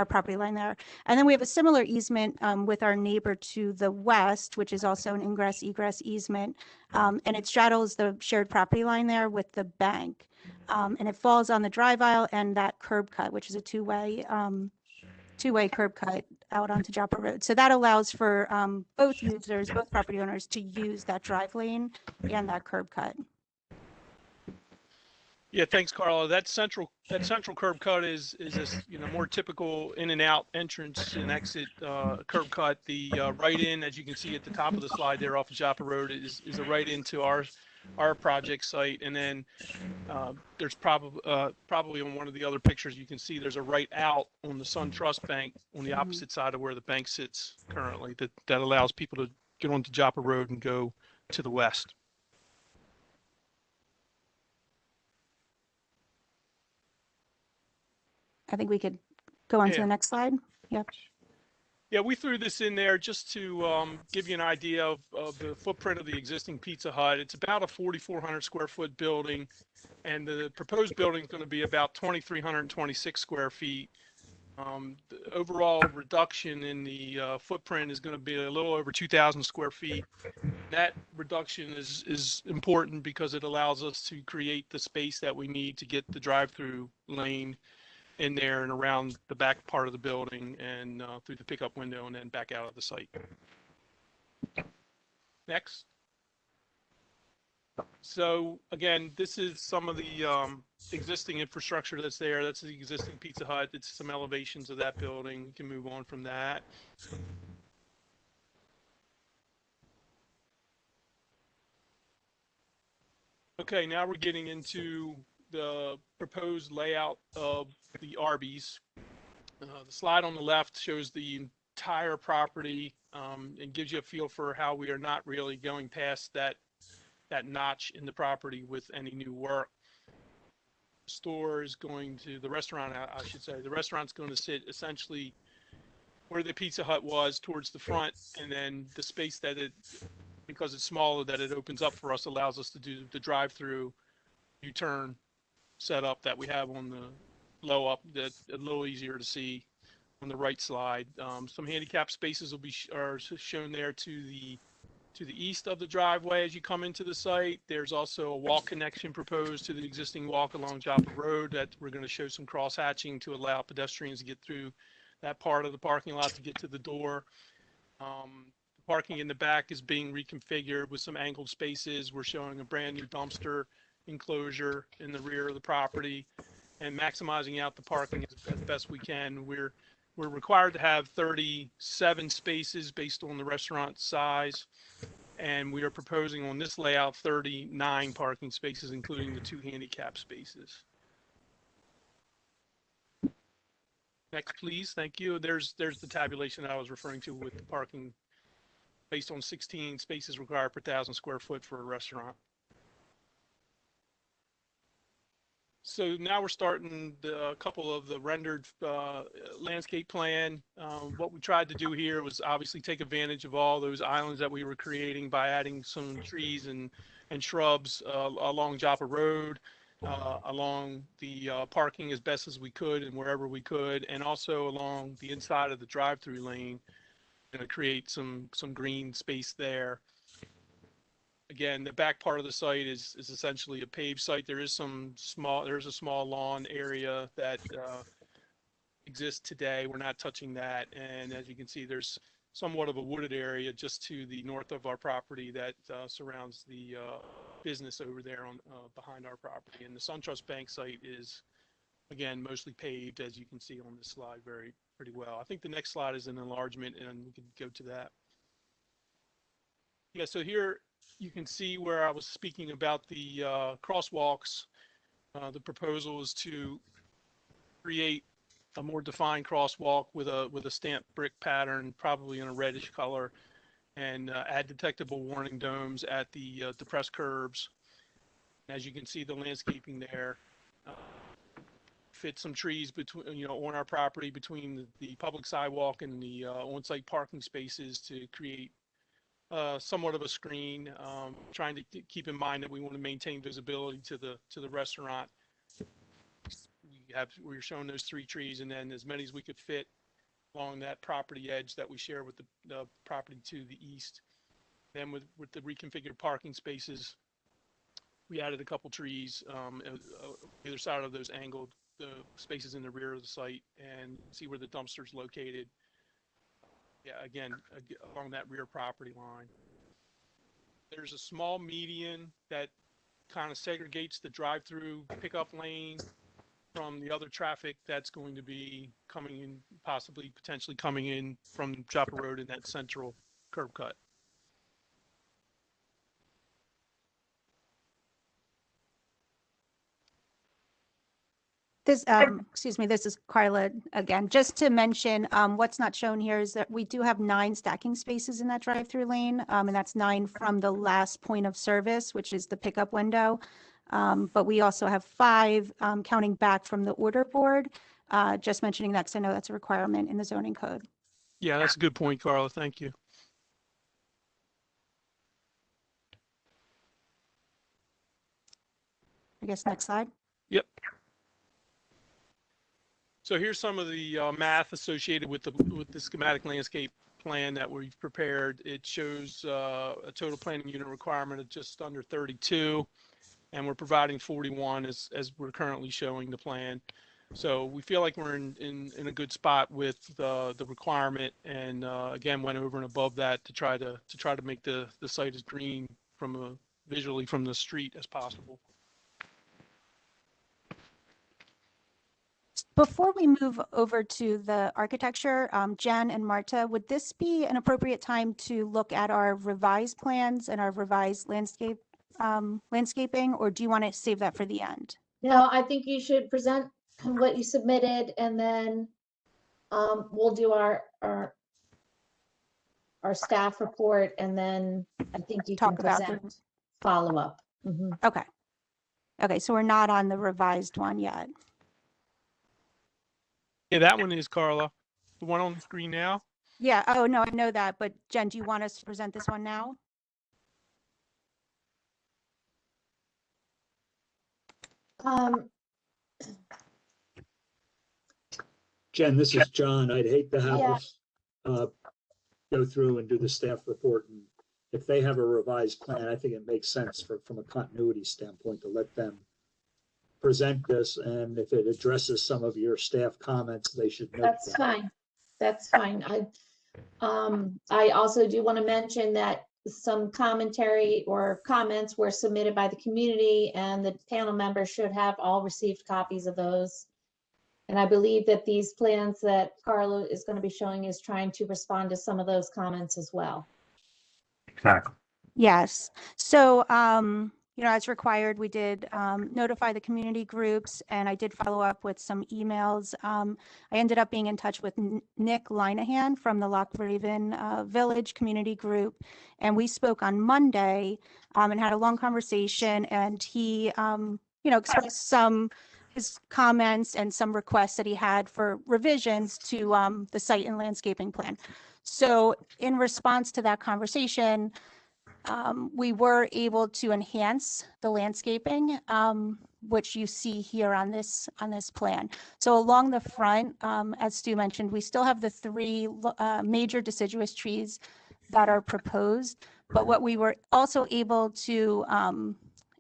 P: property line there. And then we have a similar easement with our neighbor to the west, which is also an ingress-egress easement. And it straddles the shared property line there with the bank. And it falls on the drive aisle and that curb cut, which is a two-way curb cut out onto Joppa Road. So that allows for both users, both property owners, to use that drive lane and that curb cut.
O: Yeah, thanks, Carla. That central curb cut is a more typical in and out entrance and exit curb cut. The right in, as you can see at the top of the slide there off of Joppa Road, is a right into our project site, and then there's probably on one of the other pictures you can see there's a right out on the SunTrust Bank on the opposite side of where the bank sits currently. That allows people to get onto Joppa Road and go to the west.
P: I think we could go on to
O: Yeah.
P: the next slide. Yep.
O: Yeah, we threw this in there just to give you an idea of the footprint of the existing Pizza Hut. It's about a 4,400 square foot building, and the proposed building is going to be about 2,326 square feet. The overall reduction in the footprint is going to be a little over 2,000 square feet. That reduction is important because it allows us to create the space that we need to get the drive-through lane in there and around the back part of the building and through the pickup window and then back out of the site. Next. So again, this is some of the existing infrastructure that's there. That's the existing Pizza Hut. It's some elevations of that building. We can move on from that. Okay, now we're getting into the proposed layout of the Arby's. The slide on the left shows the entire property and gives you a feel for how we are not really going past that notch in the property with any new work. Store is going to, the restaurant, I should say, the restaurant's going to sit essentially where the Pizza Hut was towards the front, and then the space that it, because it's smaller, that it opens up for us allows us to do the drive-through U-turn setup that we have on the low up, that's a little easier to see on the right slide. Some handicap spaces will be are shown there to the east of the driveway as you come into the site. There's also a walk connection proposed to the existing walk along Joppa Road that we're going to show some cross hatching to allow pedestrians to get through that part of the parking lot to get to the door. Parking in the back is being reconfigured with some angled spaces. We're showing a brand new dumpster enclosure in the rear of the property and maximizing out the parking as best we can. We're required to have 37 spaces based on the restaurant size, and we are proposing on this layout 39 parking spaces, including the 2 handicap spaces. Next, please. Thank you. There's the tabulation that I was referring to with the parking based on 16 spaces required per 1,000 square foot for a restaurant. So now we're starting a couple of the rendered landscape plan. What we tried to do here was obviously take advantage of all those islands that we were creating by adding some trees and shrubs along Joppa Road, along the parking as best as we could and wherever we could, and also along the inside of the drive-through lane, and create some green space there. Again, the back part of the site is essentially a paved site. There's a small lawn area that exists today. We're not touching that. And as you can see, there's somewhat of a wooded area just to the north of our property that surrounds the business over there on behind our property. And the SunTrust Bank site is, again, mostly paved, as you can see on this slide pretty well. I think the next slide is an enlargement, and we can go to that. Yeah, so here you can see where I was speaking about the crosswalks. The proposal is to create a more defined crosswalk with a stamped brick pattern, probably in a reddish color, and add detectable warning domes at the depressed curbs. As you can see, the landscaping there. Fit some trees between, on our property between the public sidewalk and the on-site parking spaces to create somewhat of a screen, trying to keep in mind that we want to maintain visibility to the restaurant. We're showing those 3 trees, and then as many as we could fit along that property edge that we share with the property to the east. Then with the reconfigured parking spaces, we added a couple trees either side of those angled spaces in the rear of the site, and see where the dumpster's located. Yeah, again, along that rear property line. There's a small median that kind of segregates the drive-through pickup lane from the other traffic that's going to be coming in, potentially coming in from Joppa Road in that central curb cut.
P: This, excuse me, this is Carla again. Just to mention, what's not shown here is that we do have 9 stacking spaces in that drive-through lane, and that's 9 from the last point of service, which is the pickup window. But we also have 5 counting back from the order board. Just mentioning that because I know that's a requirement in the zoning code.
O: Yeah, that's a good point, Carla. Thank you.
P: I guess next slide.
O: Yep. So here's some of the math associated with the schematic landscape plan that we've prepared. It shows a total planning unit requirement of just under 32, and we're providing 41 as we're currently showing the plan. So we feel like we're in a good spot with the requirement, and again went over and above that to try to make the site as green visually from the street as possible.
P: Before we move over to the architecture, Jen and Marta, would this be an appropriate time to look at our revised plans and our revised landscaping, or do you want to save that for the end?
I: No, I think you should present what you submitted, and then we'll do our staff report, and then I think you can
P: Talk about
I: present follow-up.
P: Okay. Okay, so we're not on the revised one yet.
O: Yeah, that one is, Carla. The one on the screen now?
P: Yeah, oh, no, I know that, but Jen, do you want us to present this one now?
A: Jen, this is John. I'd hate to have
I: Yeah.
A: us go through and do the staff report. And if they have a revised plan, I think it makes sense from a continuity standpoint to let them present this. And if it addresses some of your staff comments, they should note
I: That's
A: that.
I: fine. That's fine. I also do want to mention that some commentary or comments were submitted by the community, and the panel members should have all received copies of those. And I believe that these plans that Carla is going to be showing is trying to respond to some of those comments as well.
F: Exactly.
P: Yes. So, you know, as required, we did notify the community groups, and I did follow up with some emails. I ended up being in touch with Nick Linehan from the Loch Raven Village Community Group, and we spoke on Monday and had a long conversation, and he, you know, expressed his comments and some requests that he had for revisions to the site and landscaping plan. So in response to that conversation, we were able to enhance the landscaping, which you see here on this plan. So along the front, as Stu mentioned, we still have the three major deciduous trees that are proposed, but what we were also able to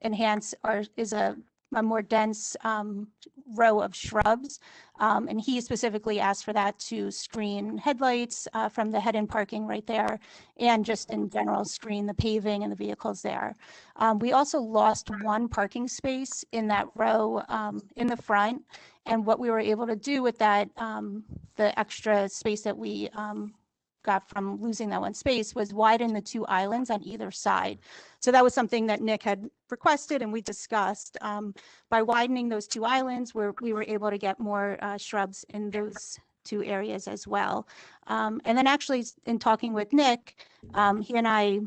P: enhance is a more dense row of shrubs. And he specifically asked for that to screen headlights from the head-in parking right there, and just in general screen the paving and the vehicles there. We also lost one parking space in that row in the front. And what we were able to do with that, the extra space that we got from losing that one space, was widen the two islands on either side. So that was something that Nick had requested and we discussed. By widening those two islands, we were able to get more shrubs in those two areas as well. And then actually in talking with Nick, he and I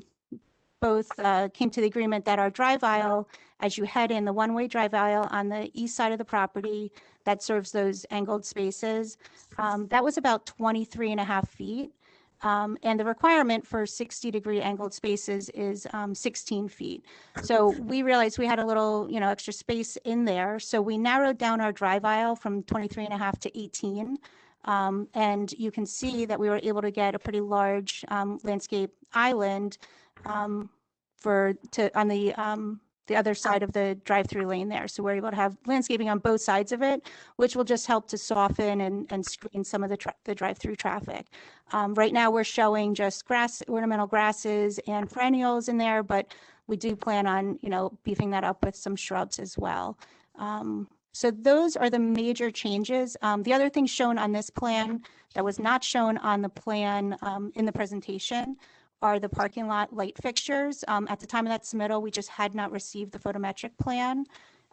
P: both came to the agreement that our drive aisle, as you head in, the one-way drive aisle on the east side of the property that serves those angled spaces, that was about 23.5 feet. And the requirement for 60-degree angled spaces is 16 feet. So we realized we had a little, you know, extra space in there. So we narrowed down our drive aisle from 23.5 to 18. And you can see that we were able to get a pretty large landscape island on the other side of the drive-through lane there. So we're able to have landscaping on both sides of it, which will just help to soften and screen some of the drive-through traffic. Right now we're showing just ornamental grasses and perennials in there, but we do plan on, you know, beefing that up with some shrubs as well. So those are the major changes. The other thing shown on this plan that was not shown on the plan in the presentation are the parking lot light fixtures. At the time of that submittal, we just had not received the photometric plan,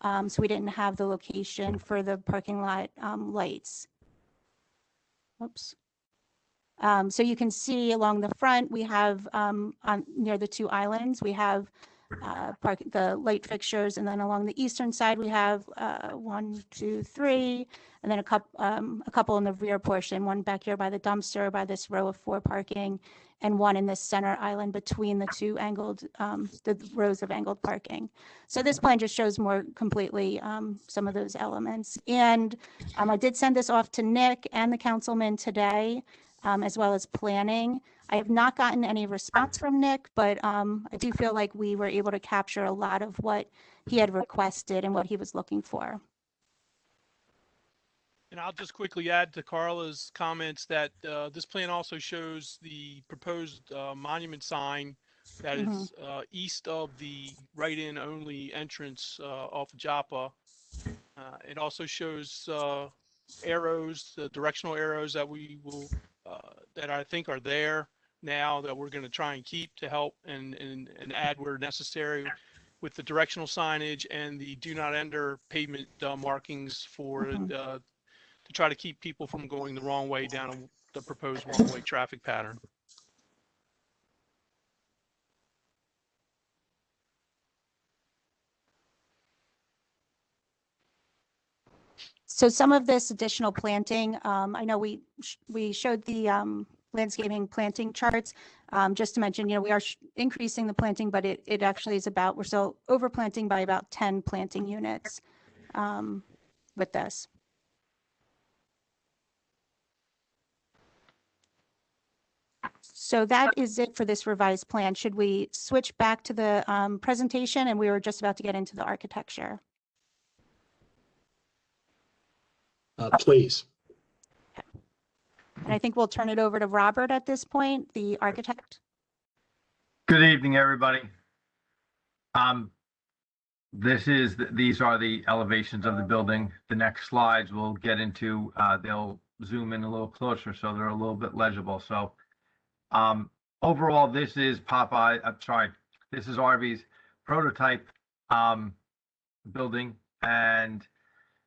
P: so we didn't have the location for the parking lot lights. Oops. So you can see along the front, we have near the two islands, we have the light fixtures, and then along the eastern side, we have 1, 2, 3, and then a couple in the rear portion, one back here by the dumpster, by this row of 4 parking, and one in this center island between the two angled, the rows of angled parking. So this plan just shows more completely some of those elements. And I did send this off to Nick and the councilman today, as well as planning. I have not gotten any response from Nick, but I do feel like we were able to capture a lot of what he had requested and what he was looking for.
O: And I'll just quickly add to Carla's comments that this plan also shows the proposed monument sign that is east of the write-in only entrance off of Joppa. It also shows arrows, the directional arrows that we will, that I think are there now that we're going to try and keep to help and add where necessary with the directional signage and the do not enter pavement markings for to try to keep people from going the wrong way down the proposed one-way traffic pattern.
P: So some of this additional planting, I know we showed the landscaping planting charts. Just to mention, we are increasing the planting, but it actually is about, we're still overplanting by about 10 planting units with this. So that is it for this revised plan. Should we switch back to the presentation? And we were just about to get into the architecture.
A: Please.
P: And I think we'll turn it over to Robert at this point, the architect.
Q: Good evening, everybody. These are the elevations of the building. The next slides we'll get into, they'll zoom in a little closer so they're a little bit legible. So overall, this is this is Arby's prototype building, and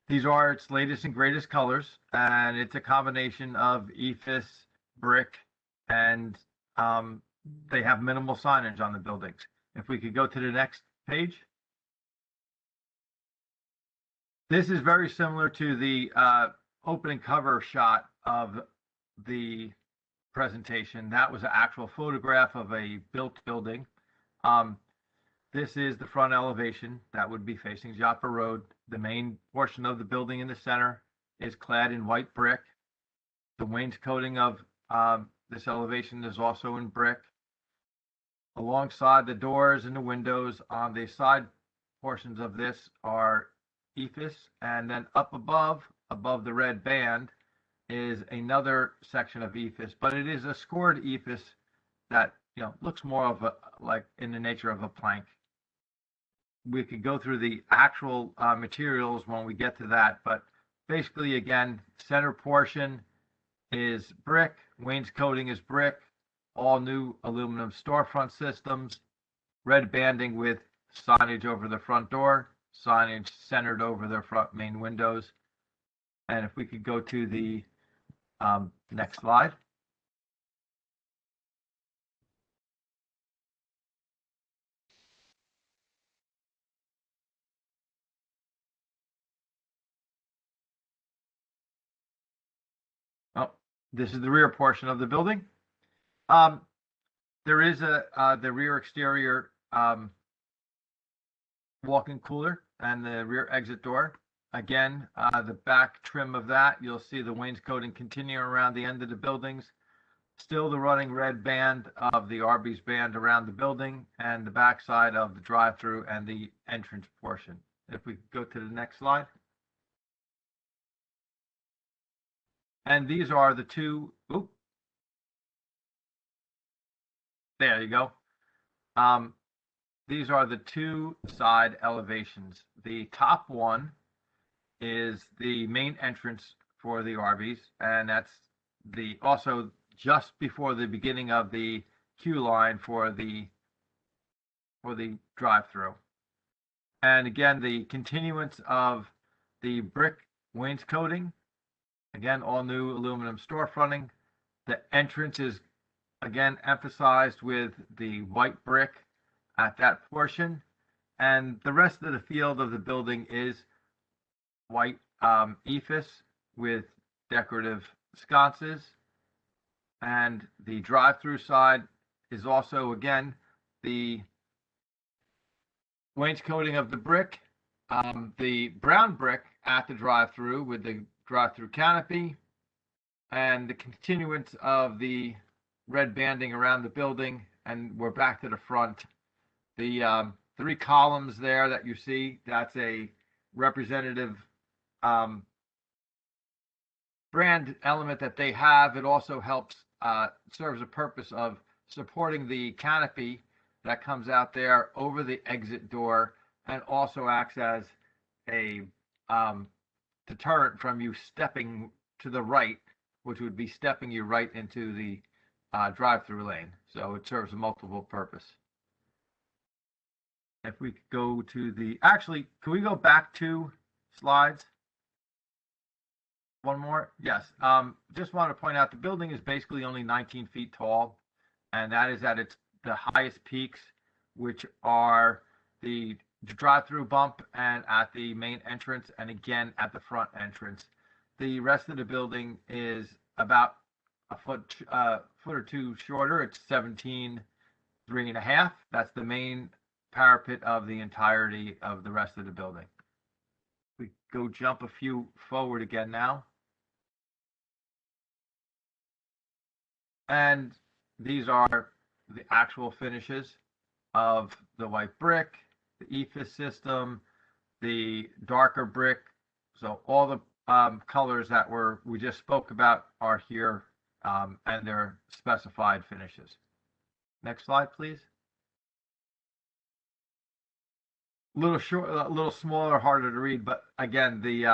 Q: these are its latest and greatest colors, and it's a combination of EIFS, brick, and they have minimal signage on the buildings. If we could go to the next page. This is very similar to the opening cover shot of the presentation. That was an actual photograph of a built building. This is the front elevation that would be facing Joppa Road. The main portion of the building in the center is clad in white brick. The wainscoting of this elevation is also in brick. Alongside the doors and the windows on the side portions of this are EIFS, and then up above the red band is another section of EIFS, but it is a scored EIFS that looks more of like in the nature of a plank. We could go through the actual materials when we get to that, but basically, again, center portion is brick, wainscoting is brick, all new aluminum storefront systems, red banding with signage over the front door, signage centered over the front main windows. And if we could go to the next slide. Oh, this is the rear portion of the building. There is the rear exterior walk-in cooler and the rear exit door. Again, the back trim of that, you'll see the wainscoting continuing around the end of the buildings. Still the running red band of the Arby's band around the building, and the back side of the drive-through and the entrance portion. If we go to the next slide. And these are the two, there you go. These are the two side elevations. The top one is the main entrance for the Arby's, and that's also just before the beginning of the queue line for the drive-through. And again, the continuance of the brick wainscoting, again, all new aluminum storefronting. The entrance is again emphasized with the white brick at that portion, and the rest of the field of the building is white EIFS with decorative sconces. And the drive-through side is also, again, the wainscoting of the brick, the brown brick at the drive-through with the drive-through canopy, and the continuance of the red banding around the building. And we're back to the front. The 3 columns there that you see, that's a representative brand element that they have. It also helps, serves a purpose of supporting the canopy that comes out there over the exit door, and also acts as a deterrent from you stepping to the right, which would be stepping you right into the drive-through lane. So it serves a multiple purpose. If we go to the, actually, can we go back 2 slides? One more? Yes. Just want to point out the building is basically only 19 feet tall, and that is at the highest peaks, which are the drive-through bump and at the main entrance, and again at the front entrance. The rest of the building is about a foot or two shorter. It's 17.3.5. That's the main parapet of the entirety of the rest of the building. We go jump a few forward again now. And these are the actual finishes of the white brick, the EIFS system, the darker brick. So all the colors that we just spoke about are here, and they're specified finishes. Next slide, please. A little short, a little smaller, harder to read, but again, the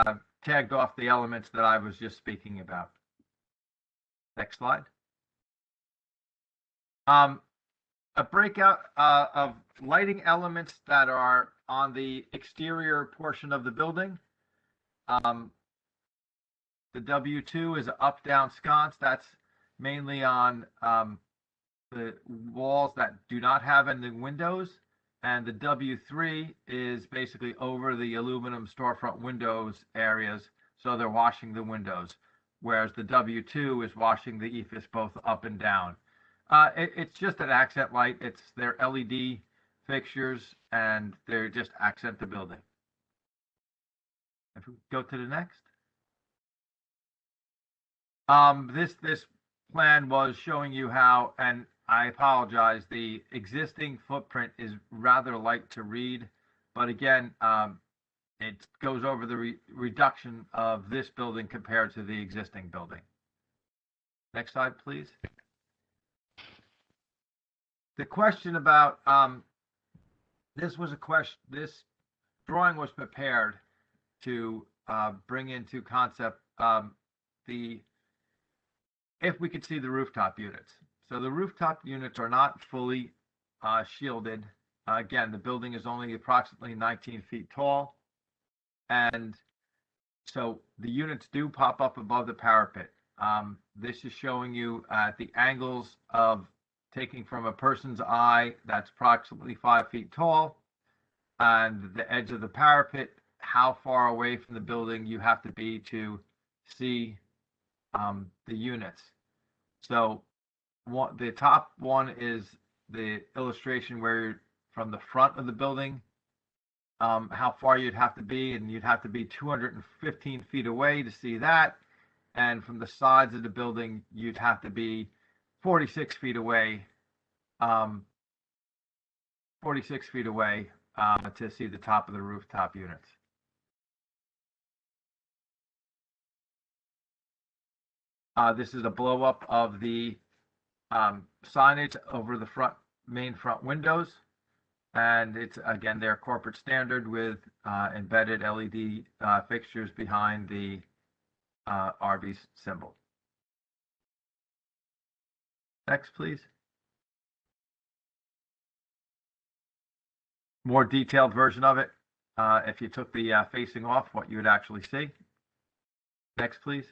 Q: tagged off the elements that I was just speaking about. Next slide. A breakout of lighting elements that are on the exterior portion of the building. The W2 is an up-down sconce. That's mainly on the walls that do not have any windows. And the W3 is basically over the aluminum storefront windows areas, so they're washing the windows, whereas the W2 is washing the EIFS both up and down. It's just an accent light. It's their LED fixtures, and they just accent the building. If we go to the next. This plan was showing you how, and I apologize, the existing footprint is rather light to read, but again, it goes over the reduction of this building compared to the existing building. Next slide, please. The question about this drawing was prepared to bring into concept if we could see the rooftop units. So the rooftop units are not fully shielded. Again, the building is only approximately 19 feet tall, and so the units do pop up above the parapet. This is showing you at the angles of taking from a person's eye that's approximately 5 feet tall, and the edge of the parapet, how far away from the building you have to be to see the units. So the top one is the illustration where you're from the front of the building, how far you'd have to be, and you'd have to be 215 feet away to see that. And from the sides of the building, you'd have to be 46 feet away, to see the top of the rooftop units. This is a blow up of the signage over the main front windows, and it's again their corporate standard with embedded LED fixtures behind the Arby's symbol. Next, please. More detailed version of it. If you took the facing off, what you would actually see. Next, please.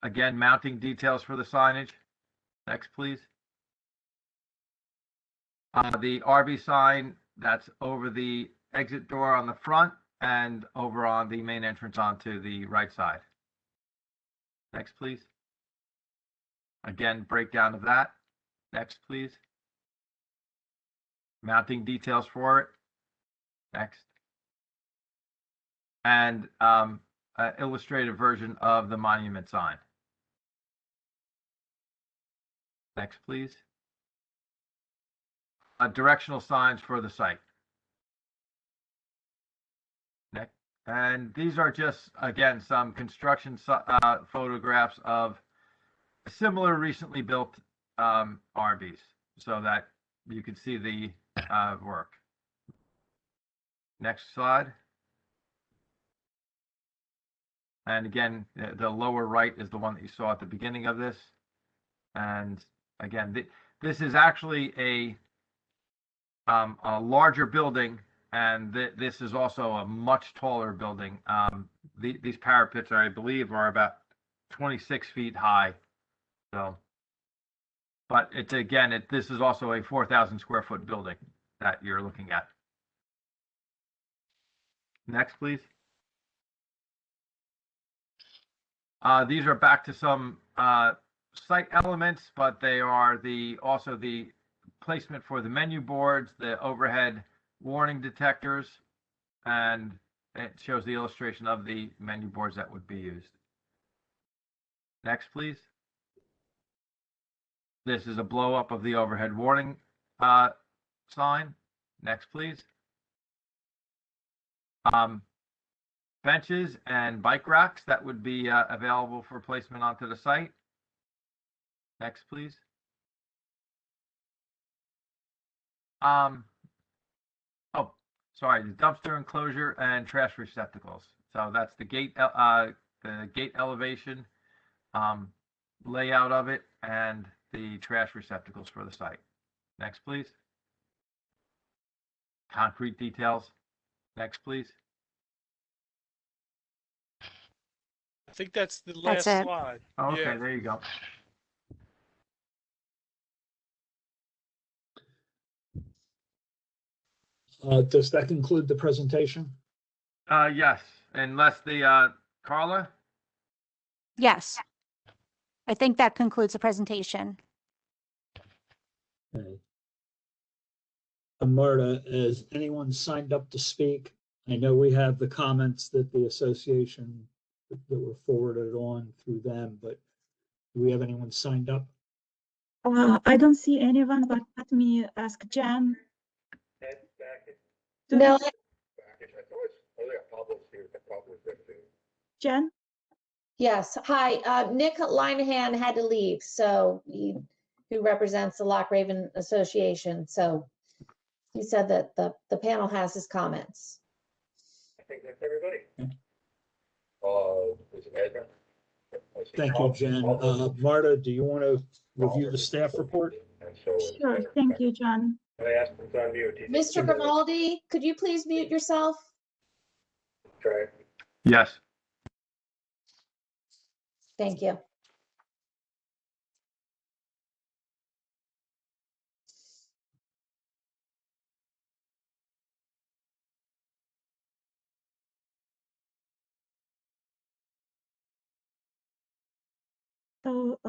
Q: Again, mounting details for the signage. Next, please. The Arby's sign that's over the exit door on the front and over on the main entrance onto the right side. Next, please. Again, breakdown of that. Next, please. Mounting details for it. Next. And illustrative version of the monument sign. Next, please. Directional signs for the site. Next. And these are just, again, some construction photographs of similar recently built RVs so that you can see the work. Next slide. And again, the lower right is the one that you saw at the beginning of this. And again, this is actually a larger building, and this is also a much taller building. These parapets, I believe, are about 26 feet high. So, but it's again, this is also a 4,000 square foot building that you're looking at. Next, please. These are back to some site elements, but they are also the placement for the menu boards, the overhead warning detectors, and it shows the illustration of the menu boards that would be used. Next, please. This is a blow up of the overhead warning sign. Next, please. Benches and bike racks that would be available for placement onto the site. Next, please. Oh, sorry, the dumpster enclosure and trash receptacles. So that's the gate elevation, layout of it, and the trash receptacles for the site. Next, please. Concrete details. Next, please.
O: I think that's the last
P: it.
O: slide.
Q: Oh, okay,
O: Yeah.
Q: there you go.
A: Does that conclude the presentation?
Q: Yes, unless the Carla.
P: Yes. I think that concludes the presentation.
A: Okay. Marta, has anyone signed up to speak? I know we have the comments that the association that were forwarded on through them, but do we have anyone signed up?
H: I don't see anyone, but let me ask Jan.
I: No,
H: Jen?
I: yes. Hi, Nick Linehan had to leave, so who represents the Lock Raven Association. So he said that the panel has his comments.
R: I think that's everybody. Is it Edna?
A: Thank you, Jen. Marta, do you want to review the staff report?
H: Sure, thank you, John.
R: I asked him to unmute.
I: Mr. Grimaldi, could you please mute yourself?
R: Try.
Q: Yes.
I: Thank you.
H: So,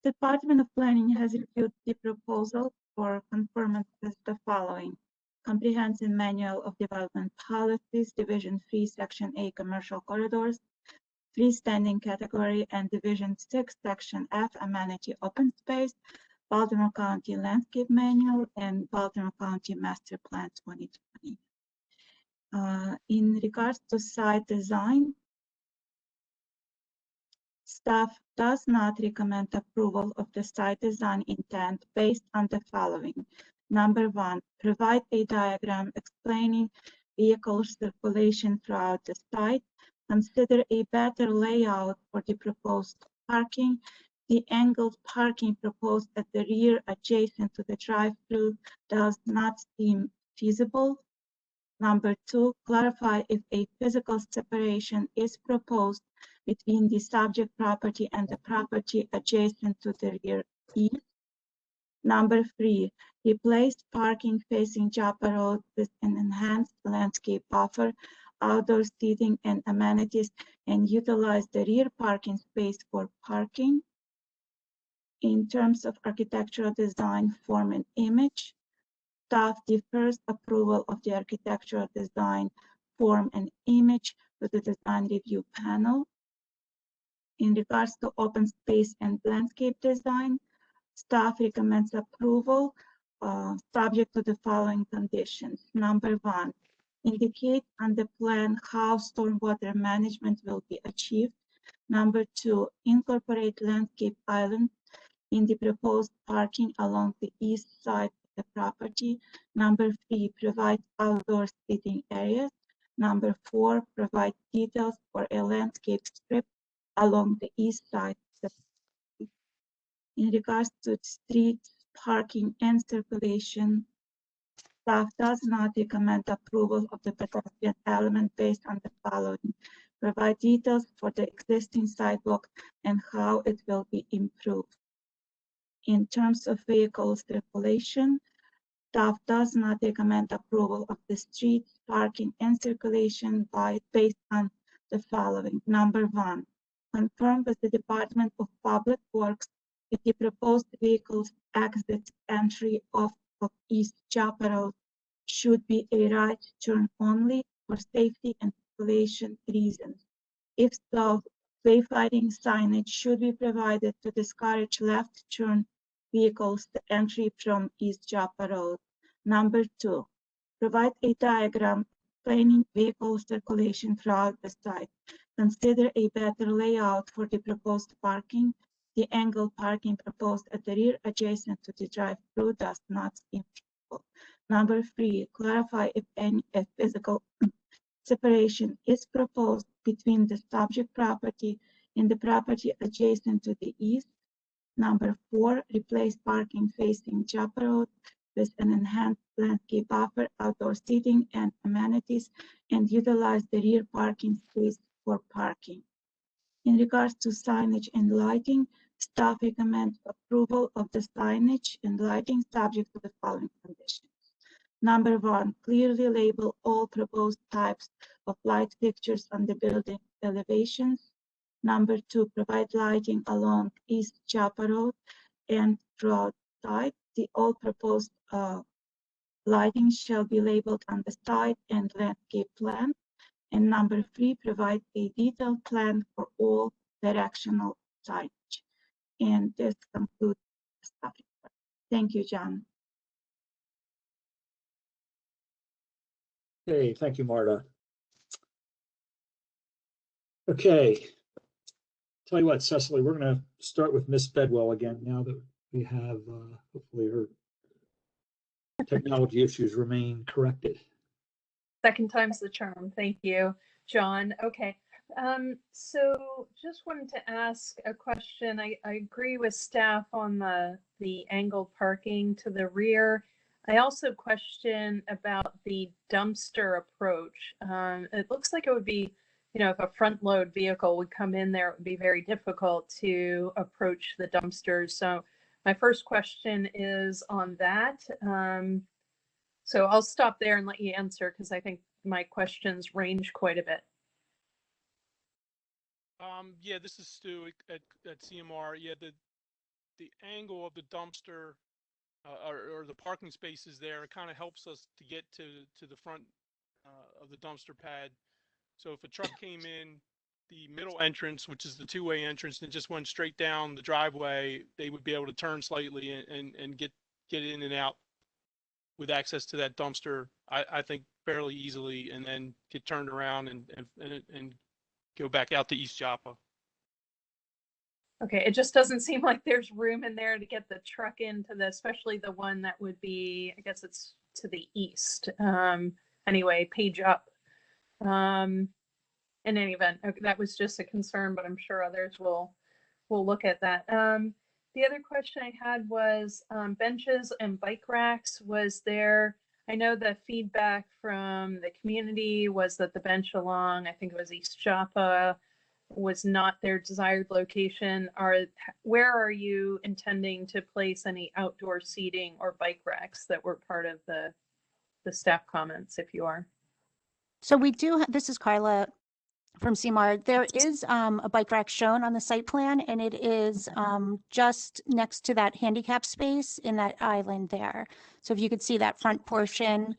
H: Department of Planning has reviewed the proposal for conformance with the following: Comprehensive Manual of Development Policies, Division 3, Section A, Commercial Corridors, Freestanding Category, and Division 6, Section F, Amenity Open Space, Baltimore County Landscape Manual, and Baltimore County Master Plan 2020. In regards to site design, staff does not recommend approval of the site design intent based on the following. Number one, provide a diagram explaining vehicle circulation throughout the site. Consider a better layout for the proposed parking. The angled parking proposed at the rear adjacent to the drive-through does not seem feasible. Number two, clarify if a physical separation is proposed between the subject property and the property adjacent to the rear east. Number three, replace parking facing Joppa Road with an enhanced landscape buffer, outdoor seating and amenities, and utilize the rear parking space for parking. In terms of architectural design, form, and image, staff defers approval of the architectural design, form, and image to the design review panel. In regards to open space and landscape design, staff recommends approval subject to the following conditions. Number one, Indicate on the plan how stormwater management will be achieved. Number 2, incorporate landscape island in the proposed parking along the east side of the property. Number 3, provide outdoor seating areas. Number 4, provide details for a landscape strip along the east side of the property. In regards to streets, parking, and circulation, staff does not recommend approval of the pedestrian element based on the following. Provide details for the existing sidewalk and how it will be improved. In terms of vehicle circulation, staff does not recommend approval of the streets, parking, and circulation based on the following. Number 1, confirm with the Department of Public Works if the proposed vehicles exit entry of East Joppa Road should be a right turn only for safety and circulation reasons. If so, wayfinding signage should be provided to discourage left turn vehicles to entry from East Joppa Road. Number 2, provide a diagram explaining vehicle circulation throughout the site. Consider a better layout for the proposed parking. The angled parking proposed at the rear adjacent to the drive-through does not seem feasible. Number 3, clarify if any physical separation is proposed between the subject property and the property adjacent to the east. Number 4, replace parking facing Joppa Road with an enhanced landscape buffer, outdoor seating, and amenities, and utilize the rear parking space for parking. In regards to signage and lighting, staff recommends approval of the signage and lighting subject to the following conditions. Number 1, clearly label all proposed types of light fixtures on the building elevations. Number 2, provide lighting along East Joppa Road and roadside. The all proposed lighting shall be labeled on the site and landscape plan. And number 3, provide a detailed plan for all directional signage. And this concludes the staff report. Thank you, John.
A: Okay, thank you, Marta. Okay. Tell you what, Cecily, we're going to start with Miss Bedwell again now that we have hopefully her technology issues remain corrected.
C: Second time's the charm. Thank you, John. Okay. So just wanted to ask a question. I agree with staff on the angled parking to the rear. I also question about the dumpster approach. It looks like it would be, if a front load vehicle would come in there, it would be very difficult to approach the dumpsters. So my first question is on that. So I'll stop there and let you answer because I think my questions range quite a bit.
O: Yeah, this is Stu at CMR. Yeah, the angle of the dumpster or the parking spaces there, it kind of helps us to get to the front of the dumpster pad. So if a truck came in the middle entrance, which is the two-way entrance, and just went straight down the driveway, they would be able to turn slightly and get in and out with access to that dumpster, I think fairly easily, and then get turned around and go back out to East Joppa.
C: Okay, it just doesn't seem like there's room in there to get the truck into especially the one that would be, I guess it's to the east. Anyway, page up. In any event, okay, that was just a concern, but I'm sure others will look at that. The other question I had was benches and bike racks. Was there, I know the feedback from the community was that the bench along, I think it was East Joppa, was not their desired location. Where are you intending to place any outdoor seating or bike racks that were part of the staff comments, if you are?
P: So we do, this is Carla from CMAR. There is a bike rack shown on the site plan, and it is just next to that handicap space in that island there. So if you could see that front portion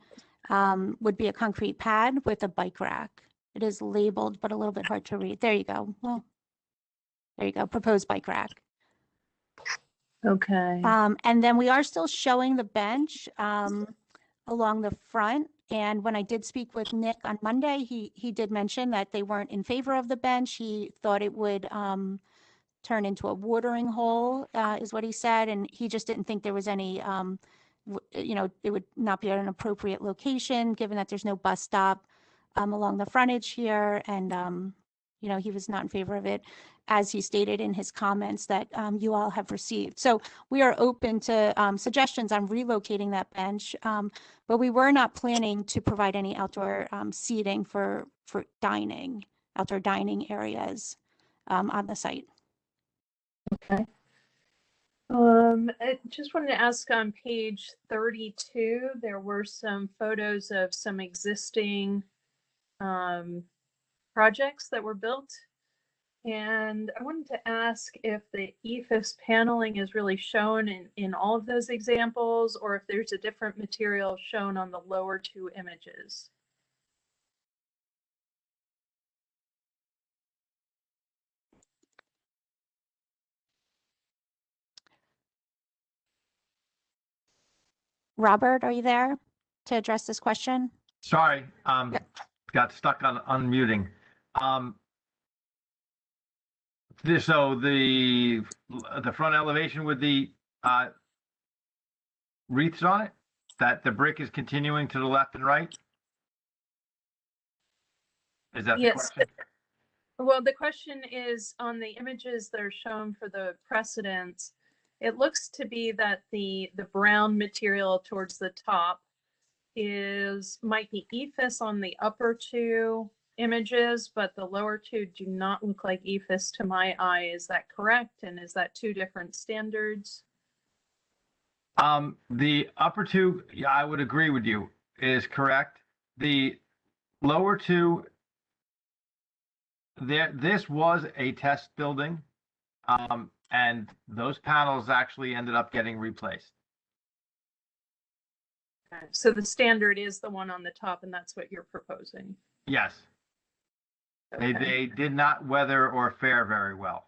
P: would be a concrete pad with a bike rack. It is labeled, but a little bit hard to read. There you go. Well, there you go. Proposed bike rack.
C: Okay.
P: And then we are still showing the bench along the front And when I did speak with Nick on Monday, he did mention that they weren't in favor of the bench. He thought it would turn into a watering hole, is what he said. And he just didn't think there was any, it would not be at an appropriate location, given that there's no bus stop along the frontage here. And, he was not in favor of it, as he stated in his comments that you all have received. So we are open to suggestions on relocating that bench, but we were not planning to provide any outdoor seating for dining, outdoor dining areas on the site.
C: Okay. I just wanted to ask, on page 32, there were some photos of some existing projects that were built. And I wanted to ask if the EIFS paneling is really shown in all of those examples, or if there's a different material shown on the lower two images.
P: Robert, are you there to address this question?
Q: Sorry, got stuck on unmuting. So the front elevation with the wreaths on it, that the brick is continuing to the left and right? Is that the question?
C: Well, the question is, on the images that are shown for the precedents, it looks to be that the brown material towards the top might be EIFS on the upper two images, but the lower two do not look like EIFS to my eye. Is that correct? And is that two different standards?
Q: The upper two, yeah, I would agree with you, is correct. The lower two, this was a test building, and those panels actually ended up getting replaced.
C: Okay. So the standard is the one on the top, and that's what you're proposing?
Q: Yes.
C: Okay.
Q: They did not weather or fare very well.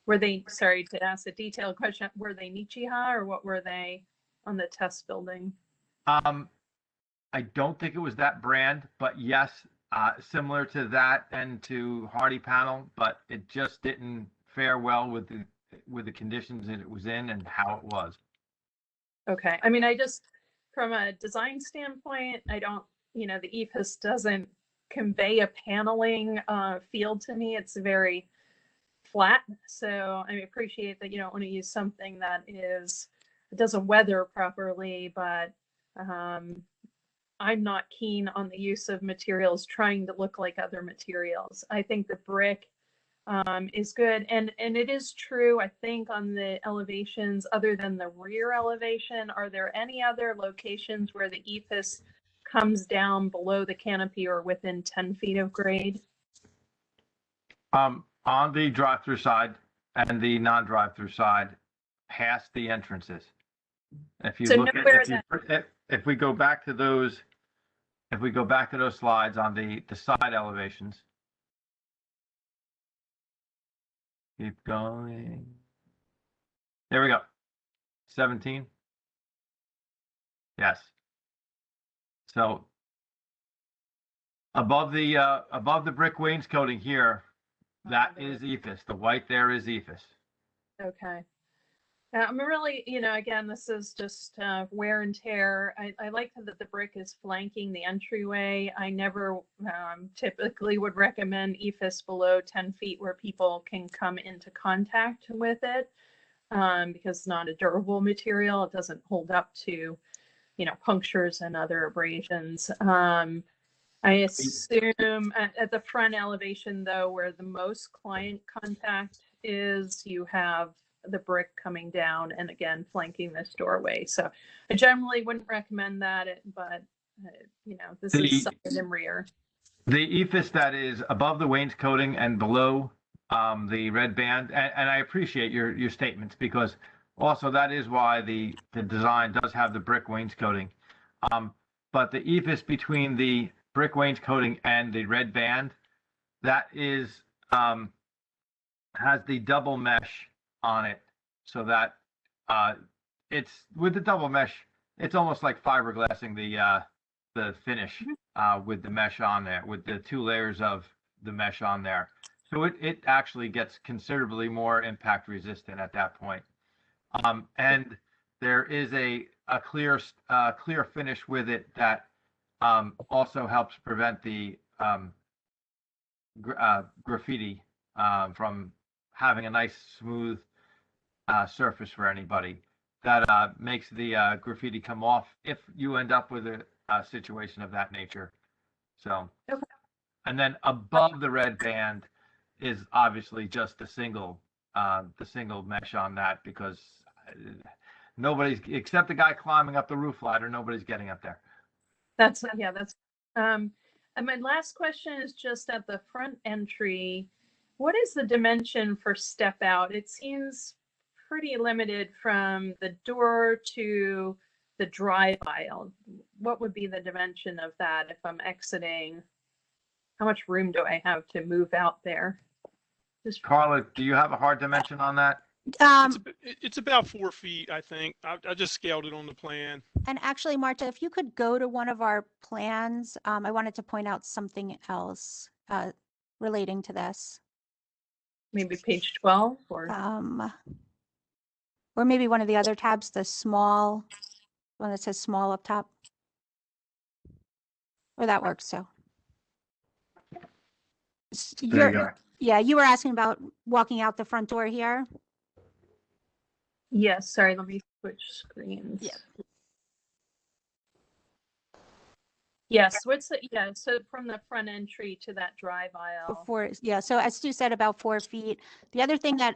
C: Were they, sorry to ask a detailed question, were they Nichiha, or what were they on the test building?
Q: I don't think it was that brand, but yes, similar to that and to Hardy panel, but it just didn't fare well with the conditions that it was in and how it was.
C: Okay. I mean, I just, from a design standpoint, I don't, the EIFS doesn't convey a paneling feel to me. It's very flat. So I appreciate that you don't want to use something that it doesn't weather properly, but I'm not keen on the use of materials trying to look like other materials. I think the brick is good. And it is true, I think, on the elevations, other than the rear elevation, are there any other locations where the EIFS comes down below the canopy or within 10 feet of grade?
Q: On the drive-through side and the non-drive-through side, past the entrances. If you
C: So
Q: look
C: nowhere
Q: at, if we go back to those, slides on the side elevations. Keep going. There we go. 17. Yes. So above the brick wainscoting here, that is EIFS. The white there is EIFS.
C: Okay. I'm really, again, this is just wear and tear. I like that the brick is flanking the entryway. I never typically would recommend EIFS below 10 feet where people can come into contact with it because it's not a durable material. It doesn't hold up to, punctures and other abrasions. I assume at the front elevation, though, where the most client contact is, you have the brick coming down and again flanking this doorway. So I generally wouldn't recommend that, but this is side and rear.
Q: The EIFS that is above the wainscoting and below the red band, and I appreciate your statements, because also that is why the design does have the brick wainscoting. But the EIFS between the brick wainscoting and the red band, that is has the double mesh on it, so that it's with the double mesh, it's almost like fiberglassing the finish with the mesh on there, with the 2 layers of the mesh on there. So it actually gets considerably more impact resistant at that point. And there is a clear finish with it that also helps prevent the graffiti from having a nice smooth surface for anybody. That makes the graffiti come off if you end up with a situation of that nature. So, and then above the red band is obviously just the single mesh on that, because nobody's, except the guy climbing up the roof ladder, nobody's getting up there.
C: That's and my last question is just at the front entry. What is the dimension for step out? It seems pretty limited from the door to the drive aisle. What would be the dimension of that if I'm exiting? How much room do I have to move out there?
Q: Carla, do you have a hard dimension on that?
O: It's about 4 feet, I think. I just scaled it on the plan.
P: And actually, Marta, if you could go to one of our plans, I wanted to point out something else relating to this.
C: Maybe page 12
P: or maybe one of the other tabs, the small one that says small up top. Or that works too.
Q: There you go.
P: Yeah, you were asking about walking out the front door here.
C: Yes, sorry, let me switch screens.
P: Yeah.
C: Yes, so from the front entry to that drive aisle.
P: So as Stu said, about 4 feet. The other thing that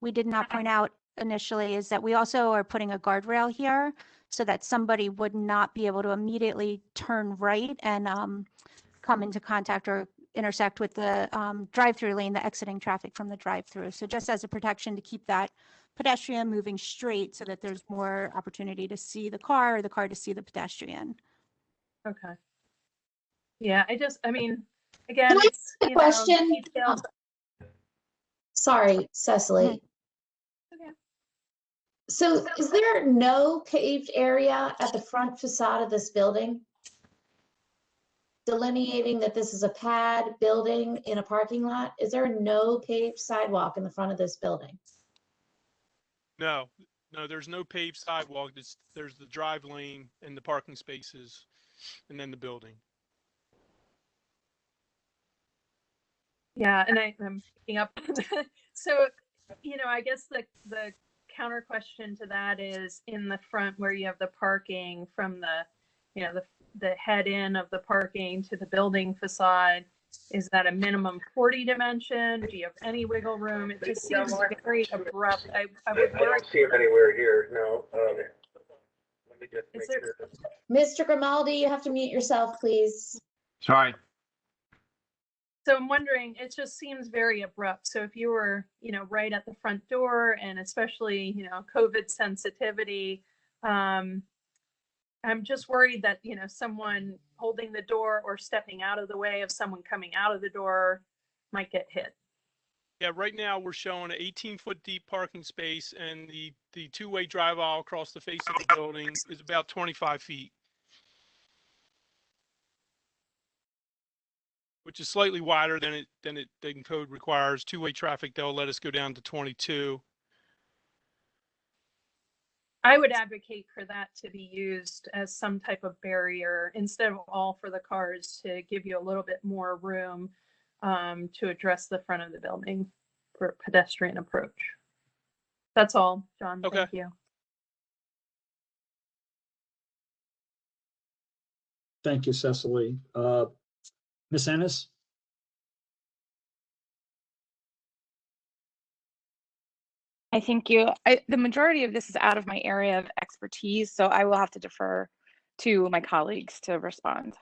P: we did not point out initially is that we also are putting a guardrail here so that somebody would not be able to immediately turn right and come into contact or intersect with the drive-through lane, the exiting traffic from the drive-through. So just as a protection to keep that pedestrian moving straight so that there's more opportunity to see the car or the car to see the pedestrian.
C: Okay. Yeah, I mean, again,
I: Can I
C: it's,
I: ask a question?
C: details.
I: Sorry, Cecily.
C: Okay.
I: So is there no paved area at the front facade of this building? Delineating that this is a pad building in a parking lot? Is there no paved sidewalk in the front of this building?
O: No, there's no paved sidewalk. There's the drive lane and the parking spaces, and then the building.
C: Yeah, and I'm picking up. So, I guess the counter question to that is in the front where you have the parking from the head in of the parking to the building facade. Is that a minimum 40 dimension? Do you have any wiggle room? It just seems very abrupt. I would
R: I don't see him anywhere here, no. Let me just make sure.
I: Mr. Grimaldi, you have to mute yourself, please.
Q: Sorry.
C: So I'm wondering, it just seems very abrupt. So if you were, right at the front door and especially, COVID sensitivity, I'm just worried that, someone holding the door or stepping out of the way of someone coming out of the door might get hit.
O: Yeah, right now we're showing an 18-foot deep parking space, and the two-way drive aisle across the face of the building is about 25 feet. Which is slightly wider than code requires. Two-way traffic, they'll let us go down to 22.
C: I would advocate for that to be used as some type of barrier instead of all for the cars, to give you a little bit more room to address the front of the building for pedestrian approach. That's all, John.
O: Okay.
C: Thank you.
A: Thank you, Cecily. Ms. Ennis?
S: I thank you. The majority of this is out of my area of expertise, so I will have to defer to my colleagues to respond.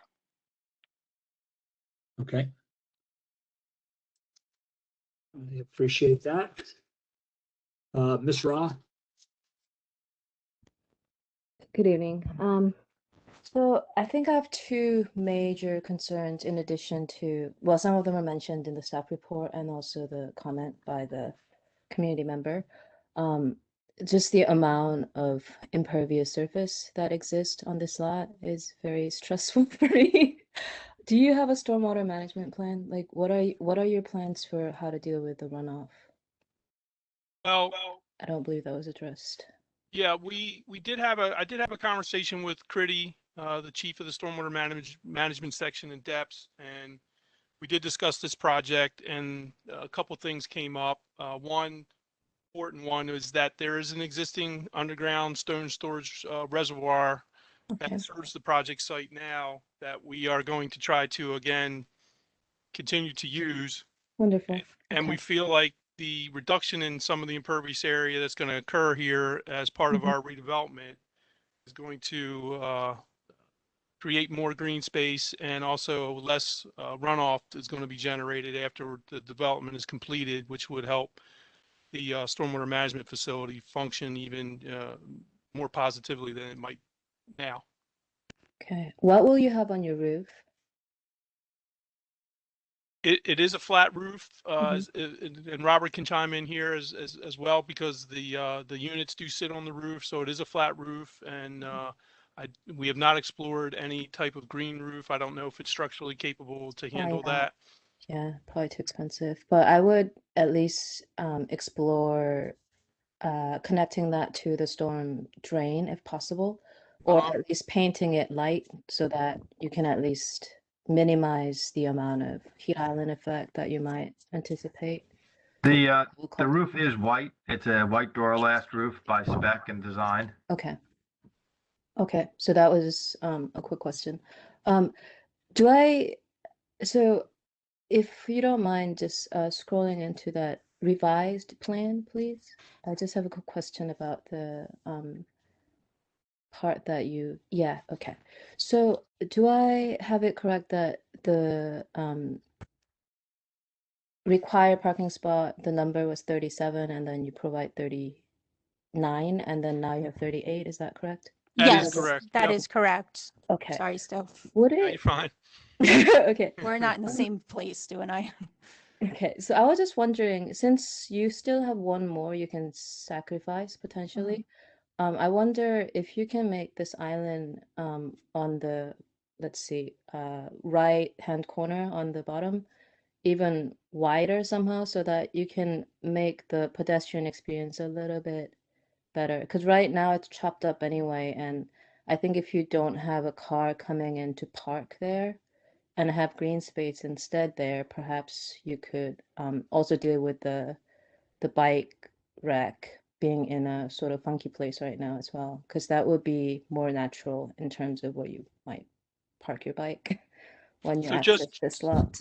A: Okay. I appreciate that. Ms. Ra?
K: Good evening. So I think I have two major concerns in addition to, well, some of them are mentioned in the staff report and also the comment by the community member. just the amount of impervious surface that exists on this lot is very stressful for me. Do you have a stormwater management plan? Like, what are your plans for how to deal with the runoff?
O: Well,
K: I don't believe that was addressed.
O: yeah, I did have a conversation with Critty, the chief of the stormwater management section in DEPS, and we did discuss this project, and a couple things came up. One important one is that there is an existing underground stone storage reservoir
K: Okay.
O: that serves the project site now that we are going to try to again continue to use.
K: Wonderful.
O: And we
K: Okay.
O: feel like the reduction in some of the impervious area that's going to occur here as part of
K: Mhm.
O: our redevelopment is going to create more green space, and also less runoff is going to be generated after the development is completed, which would help the stormwater management facility function even more positively than it might now.
K: Okay. What will you have on your roof?
O: It is a flat roof,
K: Mhm.
O: and Robert can chime in here as well, because the units do sit on the roof, so it is a flat roof, and we have not explored any type of green roof. I don't know if it's structurally capable to
K: Probably
O: handle
K: not.
O: that.
K: Yeah, probably too expensive. But I would at least explore connecting that to the storm drain if possible, or at least painting it light so that you can at least minimize the amount of heat island effect that you might anticipate.
Q: The roof is white. It's a white Duralast roof by spec and design.
K: Okay. Okay, so that was a quick question. Do I, so if you don't mind just scrolling into that revised plan, please? I just have a quick question about the part that yeah, okay. So do I have it correct that the required parking spot, the number was 37 and then you provide 39 and then now you have 38, is that correct?
O: That is
P: Yes,
O: correct.
P: that
O: Yep.
P: is correct.
K: Okay.
P: Sorry, Steph.
K: Would
O: You're
K: it,
O: fine.
K: okay.
P: We're not in the same place, Stu and I.
K: Okay, so I was just wondering, since you still have one more you can sacrifice potentially, I wonder if you can make this island on the, let's see, right hand corner on the bottom even wider somehow so that you can make the pedestrian experience a little bit better. Because right now it's chopped up anyway, and I think if you don't have a car coming in to park there and have green space instead there, perhaps you could also deal with the bike rack being in a sort of funky place right now as well, because that would be more natural in terms of where you might park your bike when you
O: So
K: access
O: just
K: this lot.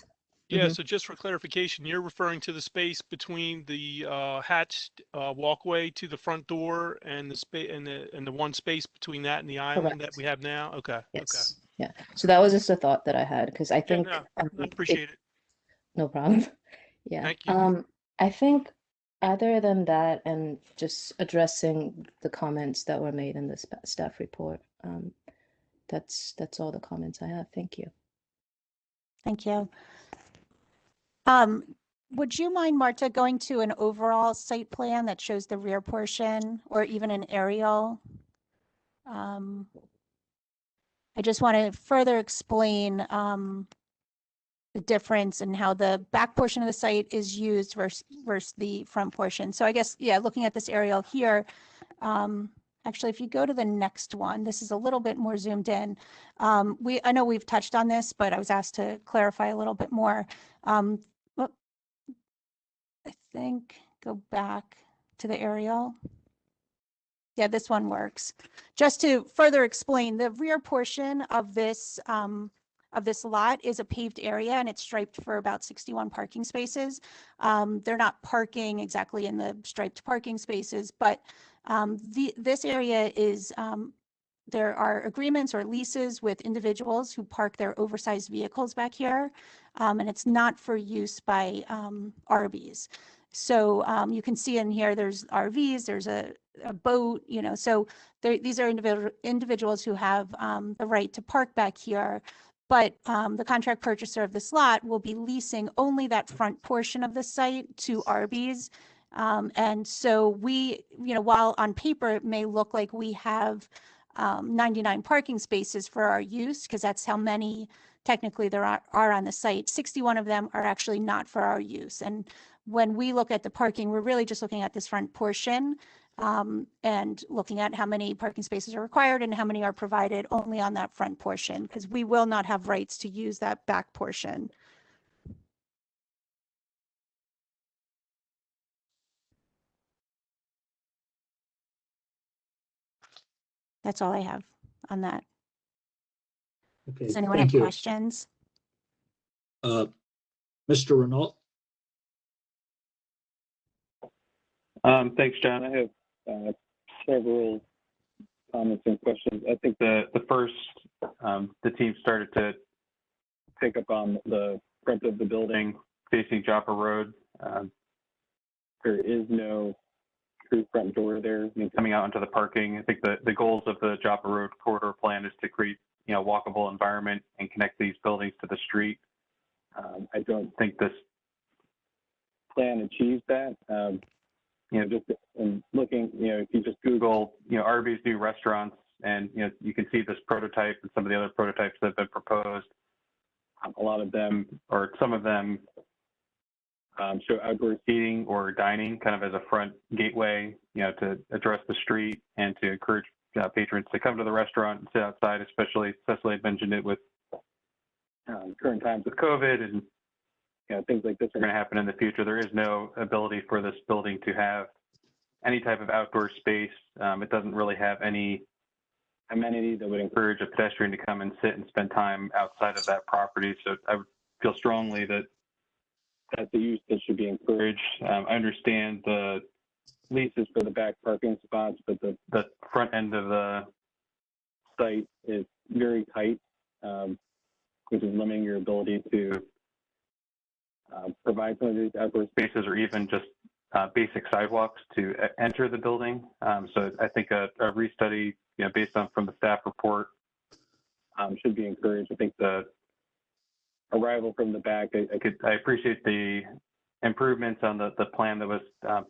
O: Yeah,
K: Mhm.
O: so just for clarification, you're referring to the space between the hatched walkway to the front door and the space and the one space between that and the island that
K: Correct.
O: we have now? Okay. Okay.
K: Yes. Yeah. So that was just a thought that I had because I
O: Yeah,
K: think
O: no, I appreciate it.
K: no problem. Yeah.
O: Thank you.
K: I think other than that and just addressing the comments that were made in the staff report, that's all the comments I have. Thank you.
P: Thank you. Would you mind, Marta, going to an overall site plan that shows the rear portion or even an aerial? I just want to further explain the difference in how the back portion of the site is used versus the front portion. So I guess, yeah, looking at this aerial here, actually, if you go to the next one, this is a little bit more zoomed in. I know we've touched on this, but I was asked to clarify a little bit more. I think go back to the aerial. Yeah, this one works. Just to further explain, the rear portion of this lot is a paved area and it's striped for about 61 parking spaces. They're not parking exactly in the striped parking spaces, but this area is, there are agreements or leases with individuals who park their oversized vehicles back here, and it's not for use by RVs. So you can see in here, there's RVs, there's a boat, you know, so these are individuals who have the right to park back here, but the contract purchaser of this lot will be leasing only that front portion of the site to RVs. And so we, while on paper it may look like we have 99 parking spaces for our use, because that's how many technically there are on the site, 61 of them are actually not for our use. And when we look at the parking, we're really just looking at this front portion and looking at how many parking spaces are required and how many are provided only on that front portion, because we will not have rights to use that back portion. That's all I have on that.
A: Okay,
P: Does anyone
A: thank
P: have
A: you.
P: questions?
A: Mr. Renault?
B: Thanks, John. I have several comments and questions. I think the first, the team started to pick up on the front of the building facing Joppa Road. There is no true front door there. I mean, coming out into the parking, I think the goals of the Joppa Road corridor plan is to create, walkable environment and connect these buildings to the street. I don't think this plan achieves that. Just in looking, if you just Google, Arby's new restaurants, and you can see this prototype and some of the other prototypes that have been proposed. A lot of them, or some of them, show outdoor seating or dining kind of as a front gateway, to address the street and to encourage patrons to come to the restaurant and sit outside, especially Cecily had mentioned it with current times with COVID and things like this are going to happen in the future. There is no ability for this building to have any type of outdoor space. It doesn't really have any amenity that would encourage a pedestrian to come and sit and spend time outside of that property. So I would feel strongly that that's the use that should be encouraged. I understand the leases for the back parking spots, but the front end of the site is very tight, which is limiting your ability to provide some of these outdoor spaces or even just basic sidewalks to enter the building. So I think a restudy, based on from the staff report, should be encouraged. I think the arrival from the back, I appreciate the improvements on the plan that was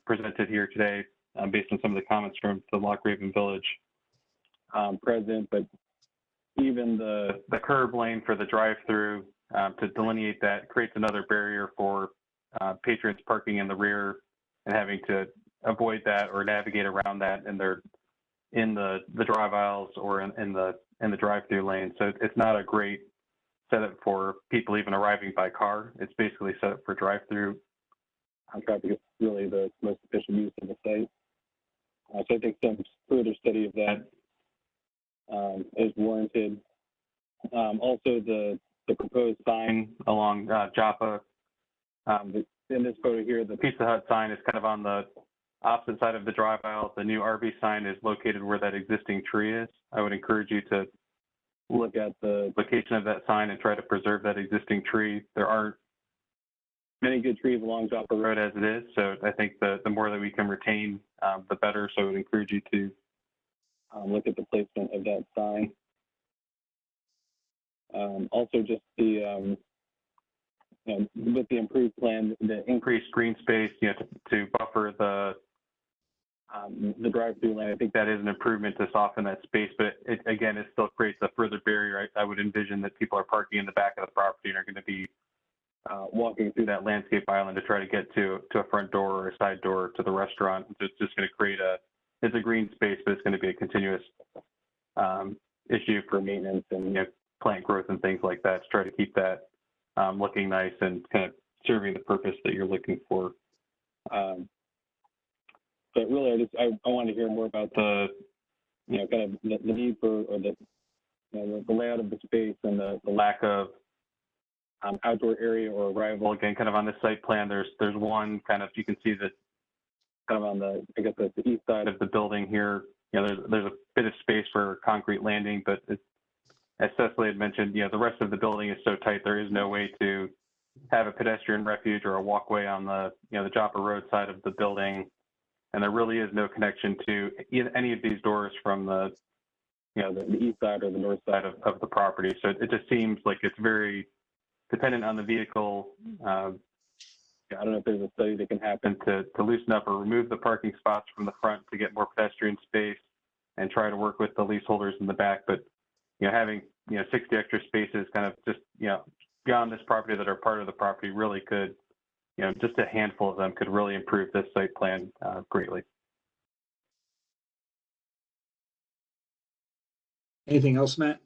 B: presented here today, based on some of the comments from the Loch Raven Village president, but even the curb lane for the drive-through to delineate that creates another barrier for patrons parking in the rear and having to avoid that or navigate around that, and they're in the drive aisles or in the drive-through lane. So it's not a great setup for people even arriving by car. It's basically set up for drive-through traffic. It's really the most efficient use of the site. So I think some further study of that is warranted. Also, the proposed sign along Joppa. In this photo here, the Pizza Hut sign is kind of on the opposite side of the drive aisle. The new RV sign is located where that existing tree is. I would encourage you to look at the location of that sign and try to preserve that existing tree. There aren't many good trees along Joppa Road as it is, so I think the more that we can retain, the better. So I would encourage you to look at the placement of that sign. Also, just the with the improved plan, the increased green space, to buffer the drive-through lane. I think that is an improvement to soften that space, but it still creates a further barrier. I would envision that people are parking in the back of the property and are going to be walking through that landscape island to try to get to a front door or a side door to the restaurant. It's just going to create it's a green space, but it's going to be a continuous issue for maintenance and plant growth and things like that, to try to keep that looking nice and kind of serving the purpose that you're looking for. But really, I want to hear more about the kind of the need for, or the layout of the space and the lack of outdoor area or arrival. Again, kind of on this site plan, there's one kind of, you can see that kind of on the, I guess the east side of the building here, there's a bit of space for concrete landing, but as Cecily had mentioned, the rest of the building is so tight, there is no way to have a pedestrian refuge or a walkway on the, the Joppa Road side of the building. And there really is no connection to any of these doors from the, the east side or the north side of the property. So it just seems like it's very dependent on the vehicle I don't know if there's a study that can happen to loosen up or remove the parking spots from the front to get more pedestrian space and try to work with the leaseholders in the back. But, having, 60 extra spaces kind of just, beyond this property that are part of the property really could, just a handful of them could really improve this site plan greatly.
A: Anything else, Matt?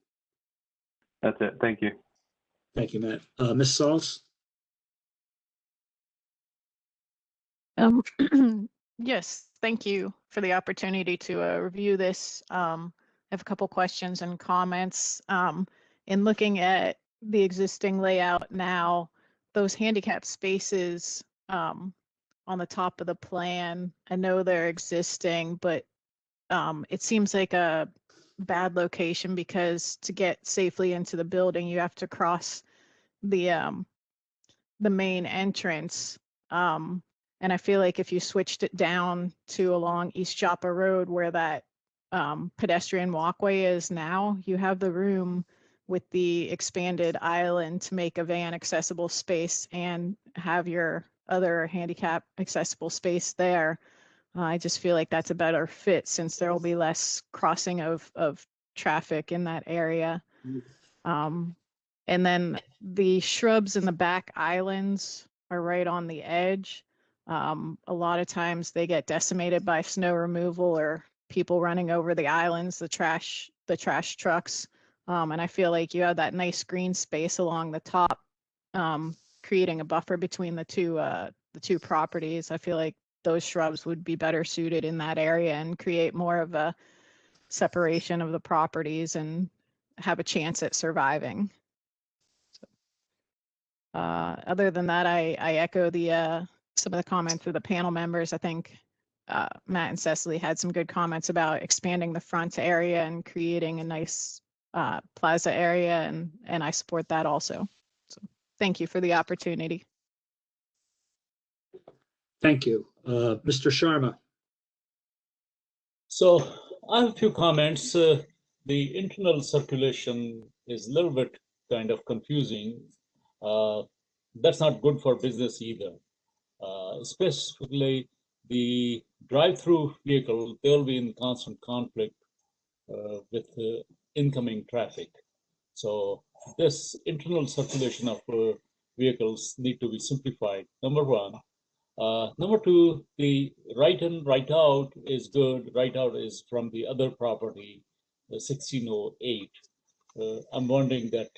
B: That's it. Thank you.
A: Thank you, Matt. Ms. Sauls?
L: Yes, thank you for the opportunity to review this. I have a couple questions and comments. In looking at the existing layout now, those handicap spaces on the top of the plan, I know they're existing, but it seems like a bad location because to get safely into the building, you have to cross the main entrance. And I feel like if you switched it down to along East Joppa Road where that pedestrian walkway is now, you have the room with the expanded island to make a van accessible space and have your other handicap accessible space there. I just feel like that's a better fit since there will be less crossing of traffic in that area. And then the shrubs in the back islands are right on the edge. A lot of times they get decimated by snow removal or people running over the islands, the trash trucks. And I feel like you have that nice green space along the top, creating a buffer between the two properties. I feel like those shrubs would be better suited in that area and create more of a separation of the properties and have a chance at surviving. Other than that, I echo some of the comments of the panel members. I think Matt and Cecily had some good comments about expanding the front area and creating a nice plaza area, and I support that also. So thank you for the opportunity.
A: Thank you. Mr. Sharma?
N: So I have a few comments. The internal circulation is a little bit kind of confusing. That's not good for business either. Specifically, the drive-through vehicle, they'll be in constant conflict with incoming traffic. So this internal circulation of vehicles need to be simplified, number one. Number two, the right in, right out is good. Right out is from the other property, 1608. I'm wondering that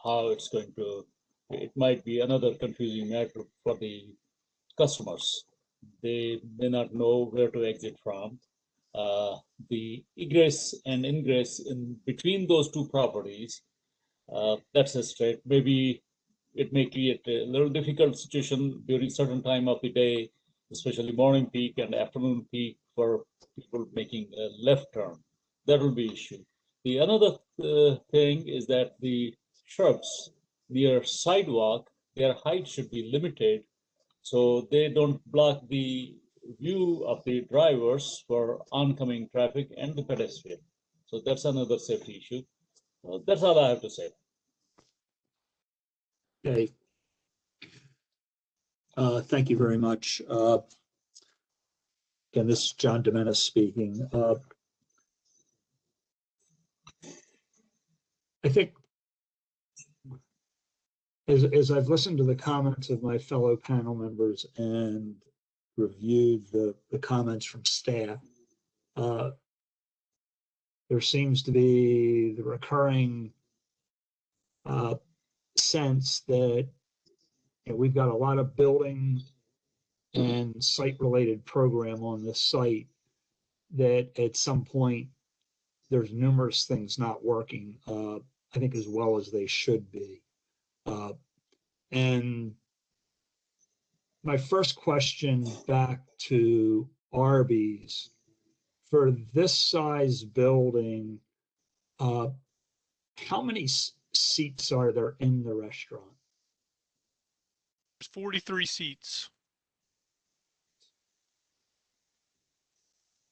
N: how it's going to, it might be another confusing matter for the customers. They may not know where to exit from. The egress and ingress in between those two properties, that's a straight. Maybe it may create a little difficult situation during certain time of the day, especially morning peak and afternoon peak for people making a left turn. That will be issue. The another thing is that the shrubs near sidewalk, their height should be limited so they don't block the view of the drivers for oncoming traffic and the pedestrian. So that's another safety issue. That's all I have to say.
A: Okay. Thank you very much. Again, this is John Domenis speaking. I think as I've listened to the comments of my fellow panel members and reviewed the comments from staff, there seems to be the recurring sense that we've got a lot of building and site-related program on this site that at some point there's numerous things not working, I think, as well as they should be. And my first question back to Arby's, for this size building, how many seats are there in the restaurant?
O: 43 seats.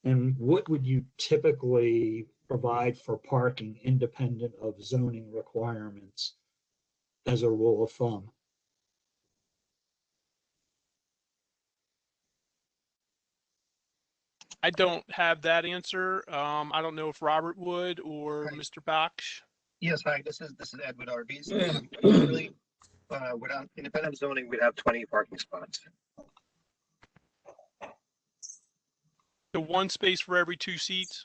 A: And what would you typically provide for parking independent of zoning requirements as a rule of thumb?
O: I don't have that answer. I don't know if Robert would or
R: Hi.
O: Mr. Baksh.
R: Yes, hi, this is Edward Arby's. Really, without independent zoning, we'd have 20 parking spots.
O: So one space for every 2 seats.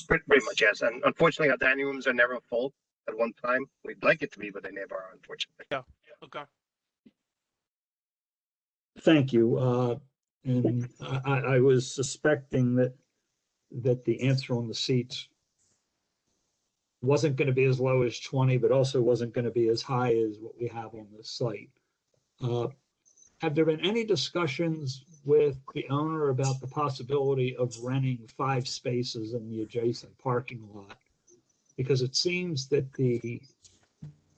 R: Pretty much, yes. And unfortunately, our dining rooms are never full at one time. We'd like it to be, but they never are, unfortunately.
O: Yeah. Okay.
A: Thank you. And I was suspecting that the answer on the seats wasn't going to be as low as 20, but also wasn't going to be as high as what we have on this site. Have there been any discussions with the owner about the possibility of renting 5 spaces in the adjacent parking lot? Because it seems that the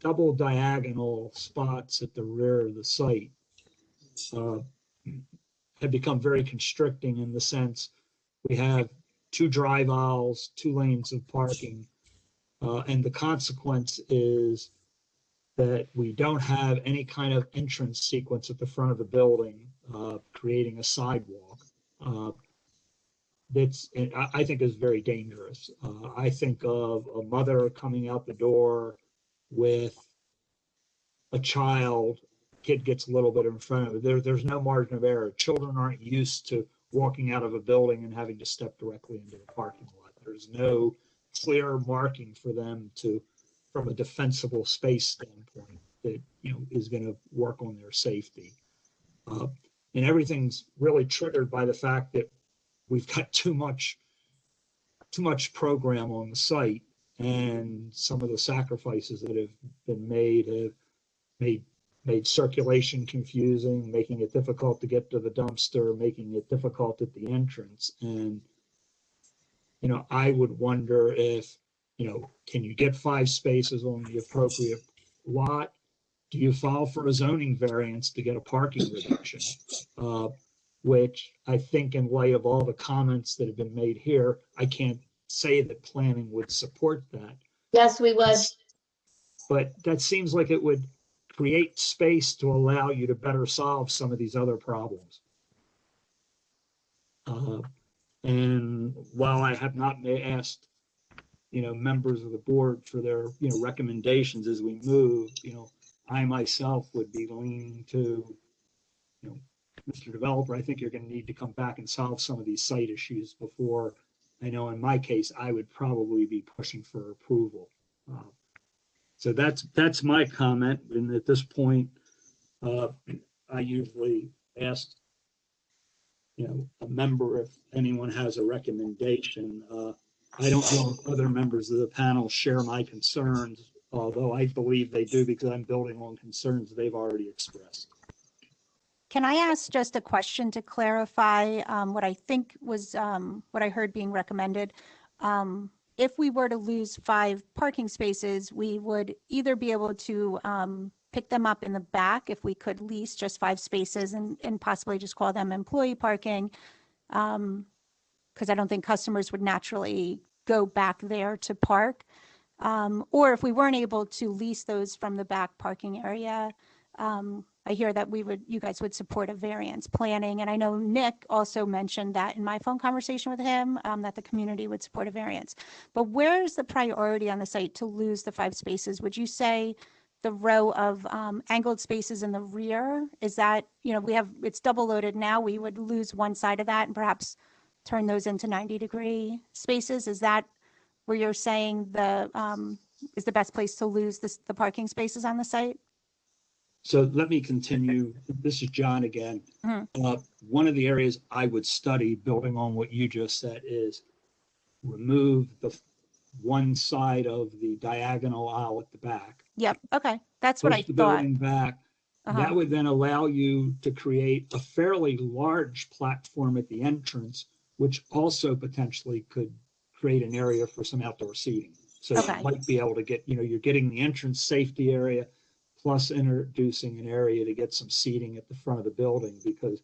A: double diagonal spots at the rear of the site have become very constricting, in the sense we have 2 drive aisles, 2 lanes of parking, and the consequence is that we don't have any kind of entrance sequence at the front of the building, creating a sidewalk. That's, I think, is very dangerous. I think of a mother coming out the door with a child, kid gets a little bit in front of it. There's no margin of error. Children aren't used to walking out of a building and having to step directly into the parking lot. There's no clear marking for them to, from a defensible space standpoint, that is going to work on their safety. And everything's really triggered by the fact that we've got too much program on the site, and some of the sacrifices that have been made have made circulation confusing, making it difficult to get to the dumpster, making it difficult at the entrance. And I would wonder if, can you get 5 spaces on the appropriate lot? Do you file for a zoning variance to get a parking reduction? Which I think, in light of all the comments that have been made here, I can't say that planning would support that.
I: Yes, we would.
A: But that seems like it would create space to allow you to better solve some of these other problems. And while I have not asked, members of the board for their, recommendations as we move, I myself would be leaning to, Mr. Developer, I think you're going to need to come back and solve some of these site issues before. I know in my case, I would probably be pushing for approval. So that's my comment. And at this point, I usually ask, a member if anyone has a recommendation. I don't know if other members of the panel share my concerns, although I believe they do, because I'm building on concerns they've already expressed.
P: Can I ask just a question to clarify what I think was what I heard being recommended? If we were to lose 5 parking spaces, we would either be able to pick them up in the back if we could lease just 5 spaces and possibly just call them employee parking, because I don't think customers would naturally go back there to park. Or if we weren't able to lease those from the back parking area, I hear that you guys would support a variance planning. And I know Nick also mentioned that in my phone conversation with him, that the community would support a variance. But where's the priority on the site to lose the 5 spaces? Would you say the row of angled spaces in the rear? Is that, it's double loaded now, we would lose one side of that and perhaps turn those into 90-degree spaces? Is that where you're saying is the best place to lose the parking spaces on the site?
A: So let me continue. This is John again. One of the areas I would study, building on what you just said, is remove the one side of the diagonal aisle at the back.
P: Yep. Okay. That's what I
A: Push the
P: thought.
A: building back. That would then allow you to create a fairly large platform at the entrance, which also potentially could create an area for some outdoor seating. So you might be able to get, you're getting the entrance safety area, plus introducing an area to get some seating at the front of the building. Because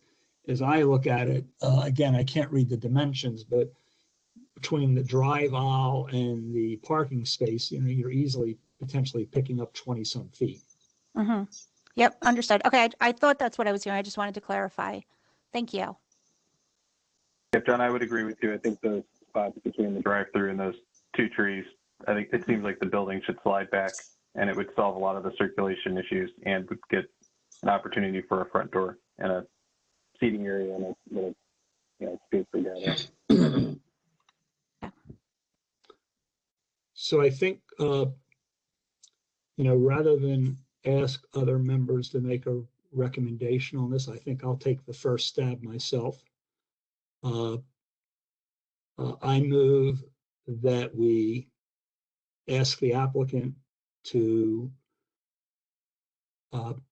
A: as I look at it, again, I can't read the dimensions, but between the drive aisle and the parking space, you're easily potentially picking up 20-some feet.
P: Yep, understood. Okay, I thought that's what I was hearing. I just wanted to clarify. Thank you.
B: Yeah, John, I would agree with you. I think those spots between the drive-through and those two trees, I think it seems like the building should slide back, and it would solve a lot of the circulation issues and would get an opportunity for a front door and a seating area and a little, space for gathering.
A: So I think, rather than ask other members to make a recommendation on this, I think I'll take the first stab myself. I move that we ask the applicant to, well,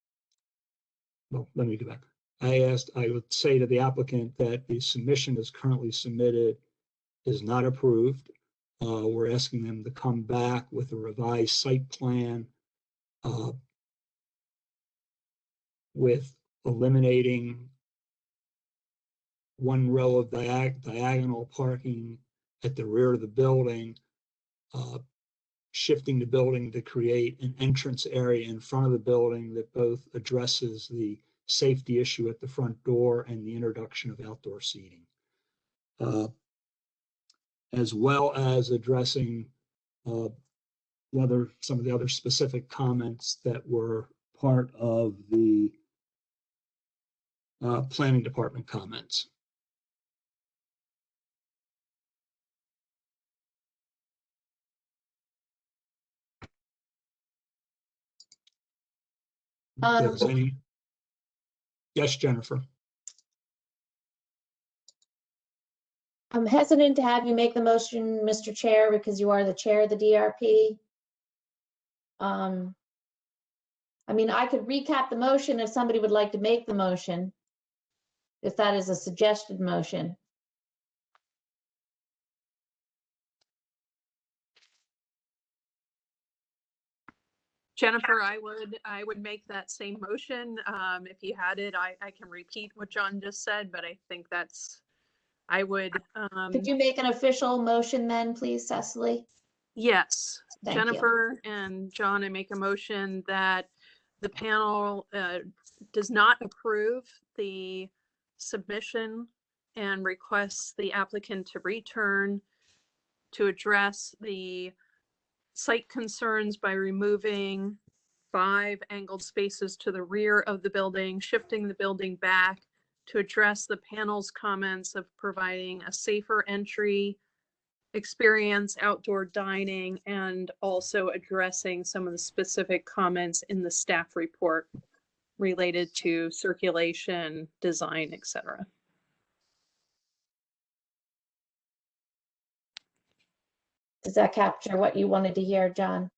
A: let me go back. I would say to the applicant that the submission as currently submitted is not approved. We're asking them to come back with a revised site plan with eliminating one row of diagonal parking at the rear of the building, shifting the building to create an entrance area in front of the building that both addresses the safety issue at the front door and the introduction of outdoor seating, as well as addressing some of the other specific comments that were part of the planning department comments. Yes, Jennifer.
I: I'm hesitant to have you make the motion, Mr. Chair, because you are the chair of the DRP. I mean, I could recap the motion if somebody would like to make the motion, if that is a suggested motion.
C: Jennifer, I would make that same motion. If you had it, I can repeat what John just said, but I think I would.
I: Could you make an official motion then, please, Cecily?
C: Yes.
I: Thank you.
C: Jennifer and John, I make a motion that the panel does not approve the submission and requests the applicant to return to address the site concerns by removing 5 angled spaces to the rear of the building, shifting the building back to address the panel's comments of providing a safer entry experience, outdoor dining, and also addressing some of the specific comments in the staff report related to circulation, design, etc.
I: Does that capture what you wanted to hear, John?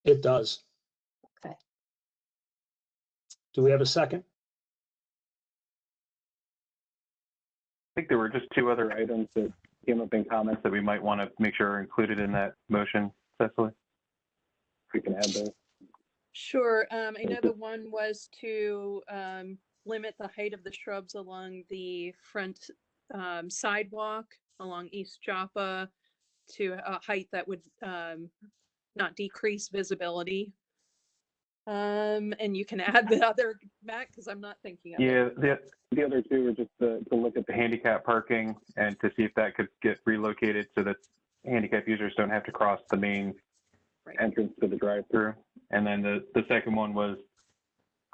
A: It does.
I: Okay.
A: Do we have a second?
B: I think there were just 2 other items that came up in comments that we might want to make sure are included in that motion, Cecily. If we can add those.
C: Sure. I know the one was to limit the height of the shrubs along the front sidewalk along East Joppa to a height that would not decrease visibility. And you can add the other, Matt, because I'm not thinking of it.
B: Yeah, the other 2 are just to look at the handicap parking and to see if that could get relocated so that handicap users don't have to cross the main entrance to the drive-through. And then the second one was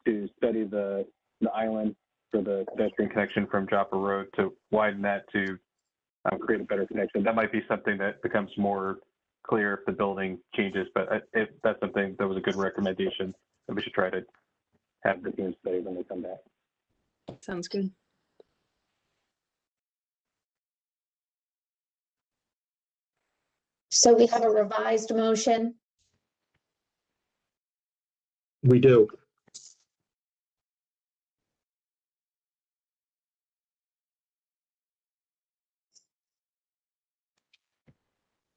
B: to study the island for the pedestrian connection from Joppa Road, to widen that to create a better connection. That might be something that becomes more clear if the building changes, but if that's something that was a good recommendation that we should try to have the team study when they come back.
C: Sounds good.
I: So we have a revised motion.
A: We do.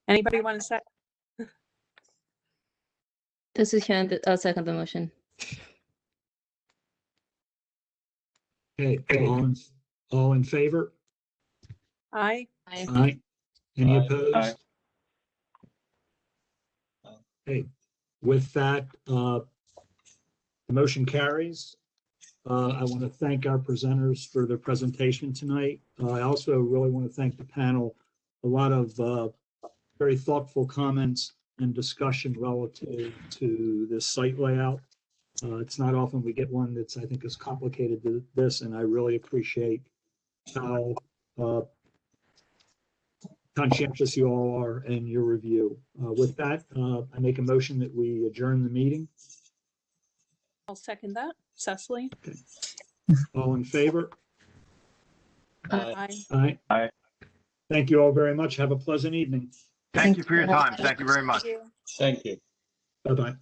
C: Anybody want to say?
K: This is Sharon. I'll second the motion.
A: Okay, all in favor?
C: Aye.
A: Aye. Any opposed?
B: Aye.
A: Okay, with that, the motion carries. I want to thank our presenters for their presentation tonight. I also really want to thank the panel. A lot of very thoughtful comments and discussion relative to this site layout. It's not often we get one that's, I think, as complicated as this, and I really appreciate how conscientious you all are in your review. With that, I make a motion that we adjourn the meeting.
T: I'll second that. Cecily?
A: Okay. All in favor?
T: Aye.
A: Aye.
B: Aye.
A: Thank you all very much. Have a pleasant evening.
Q: Thank you for your time. Thank you very much.
N: Thank you.
A: Bye-bye.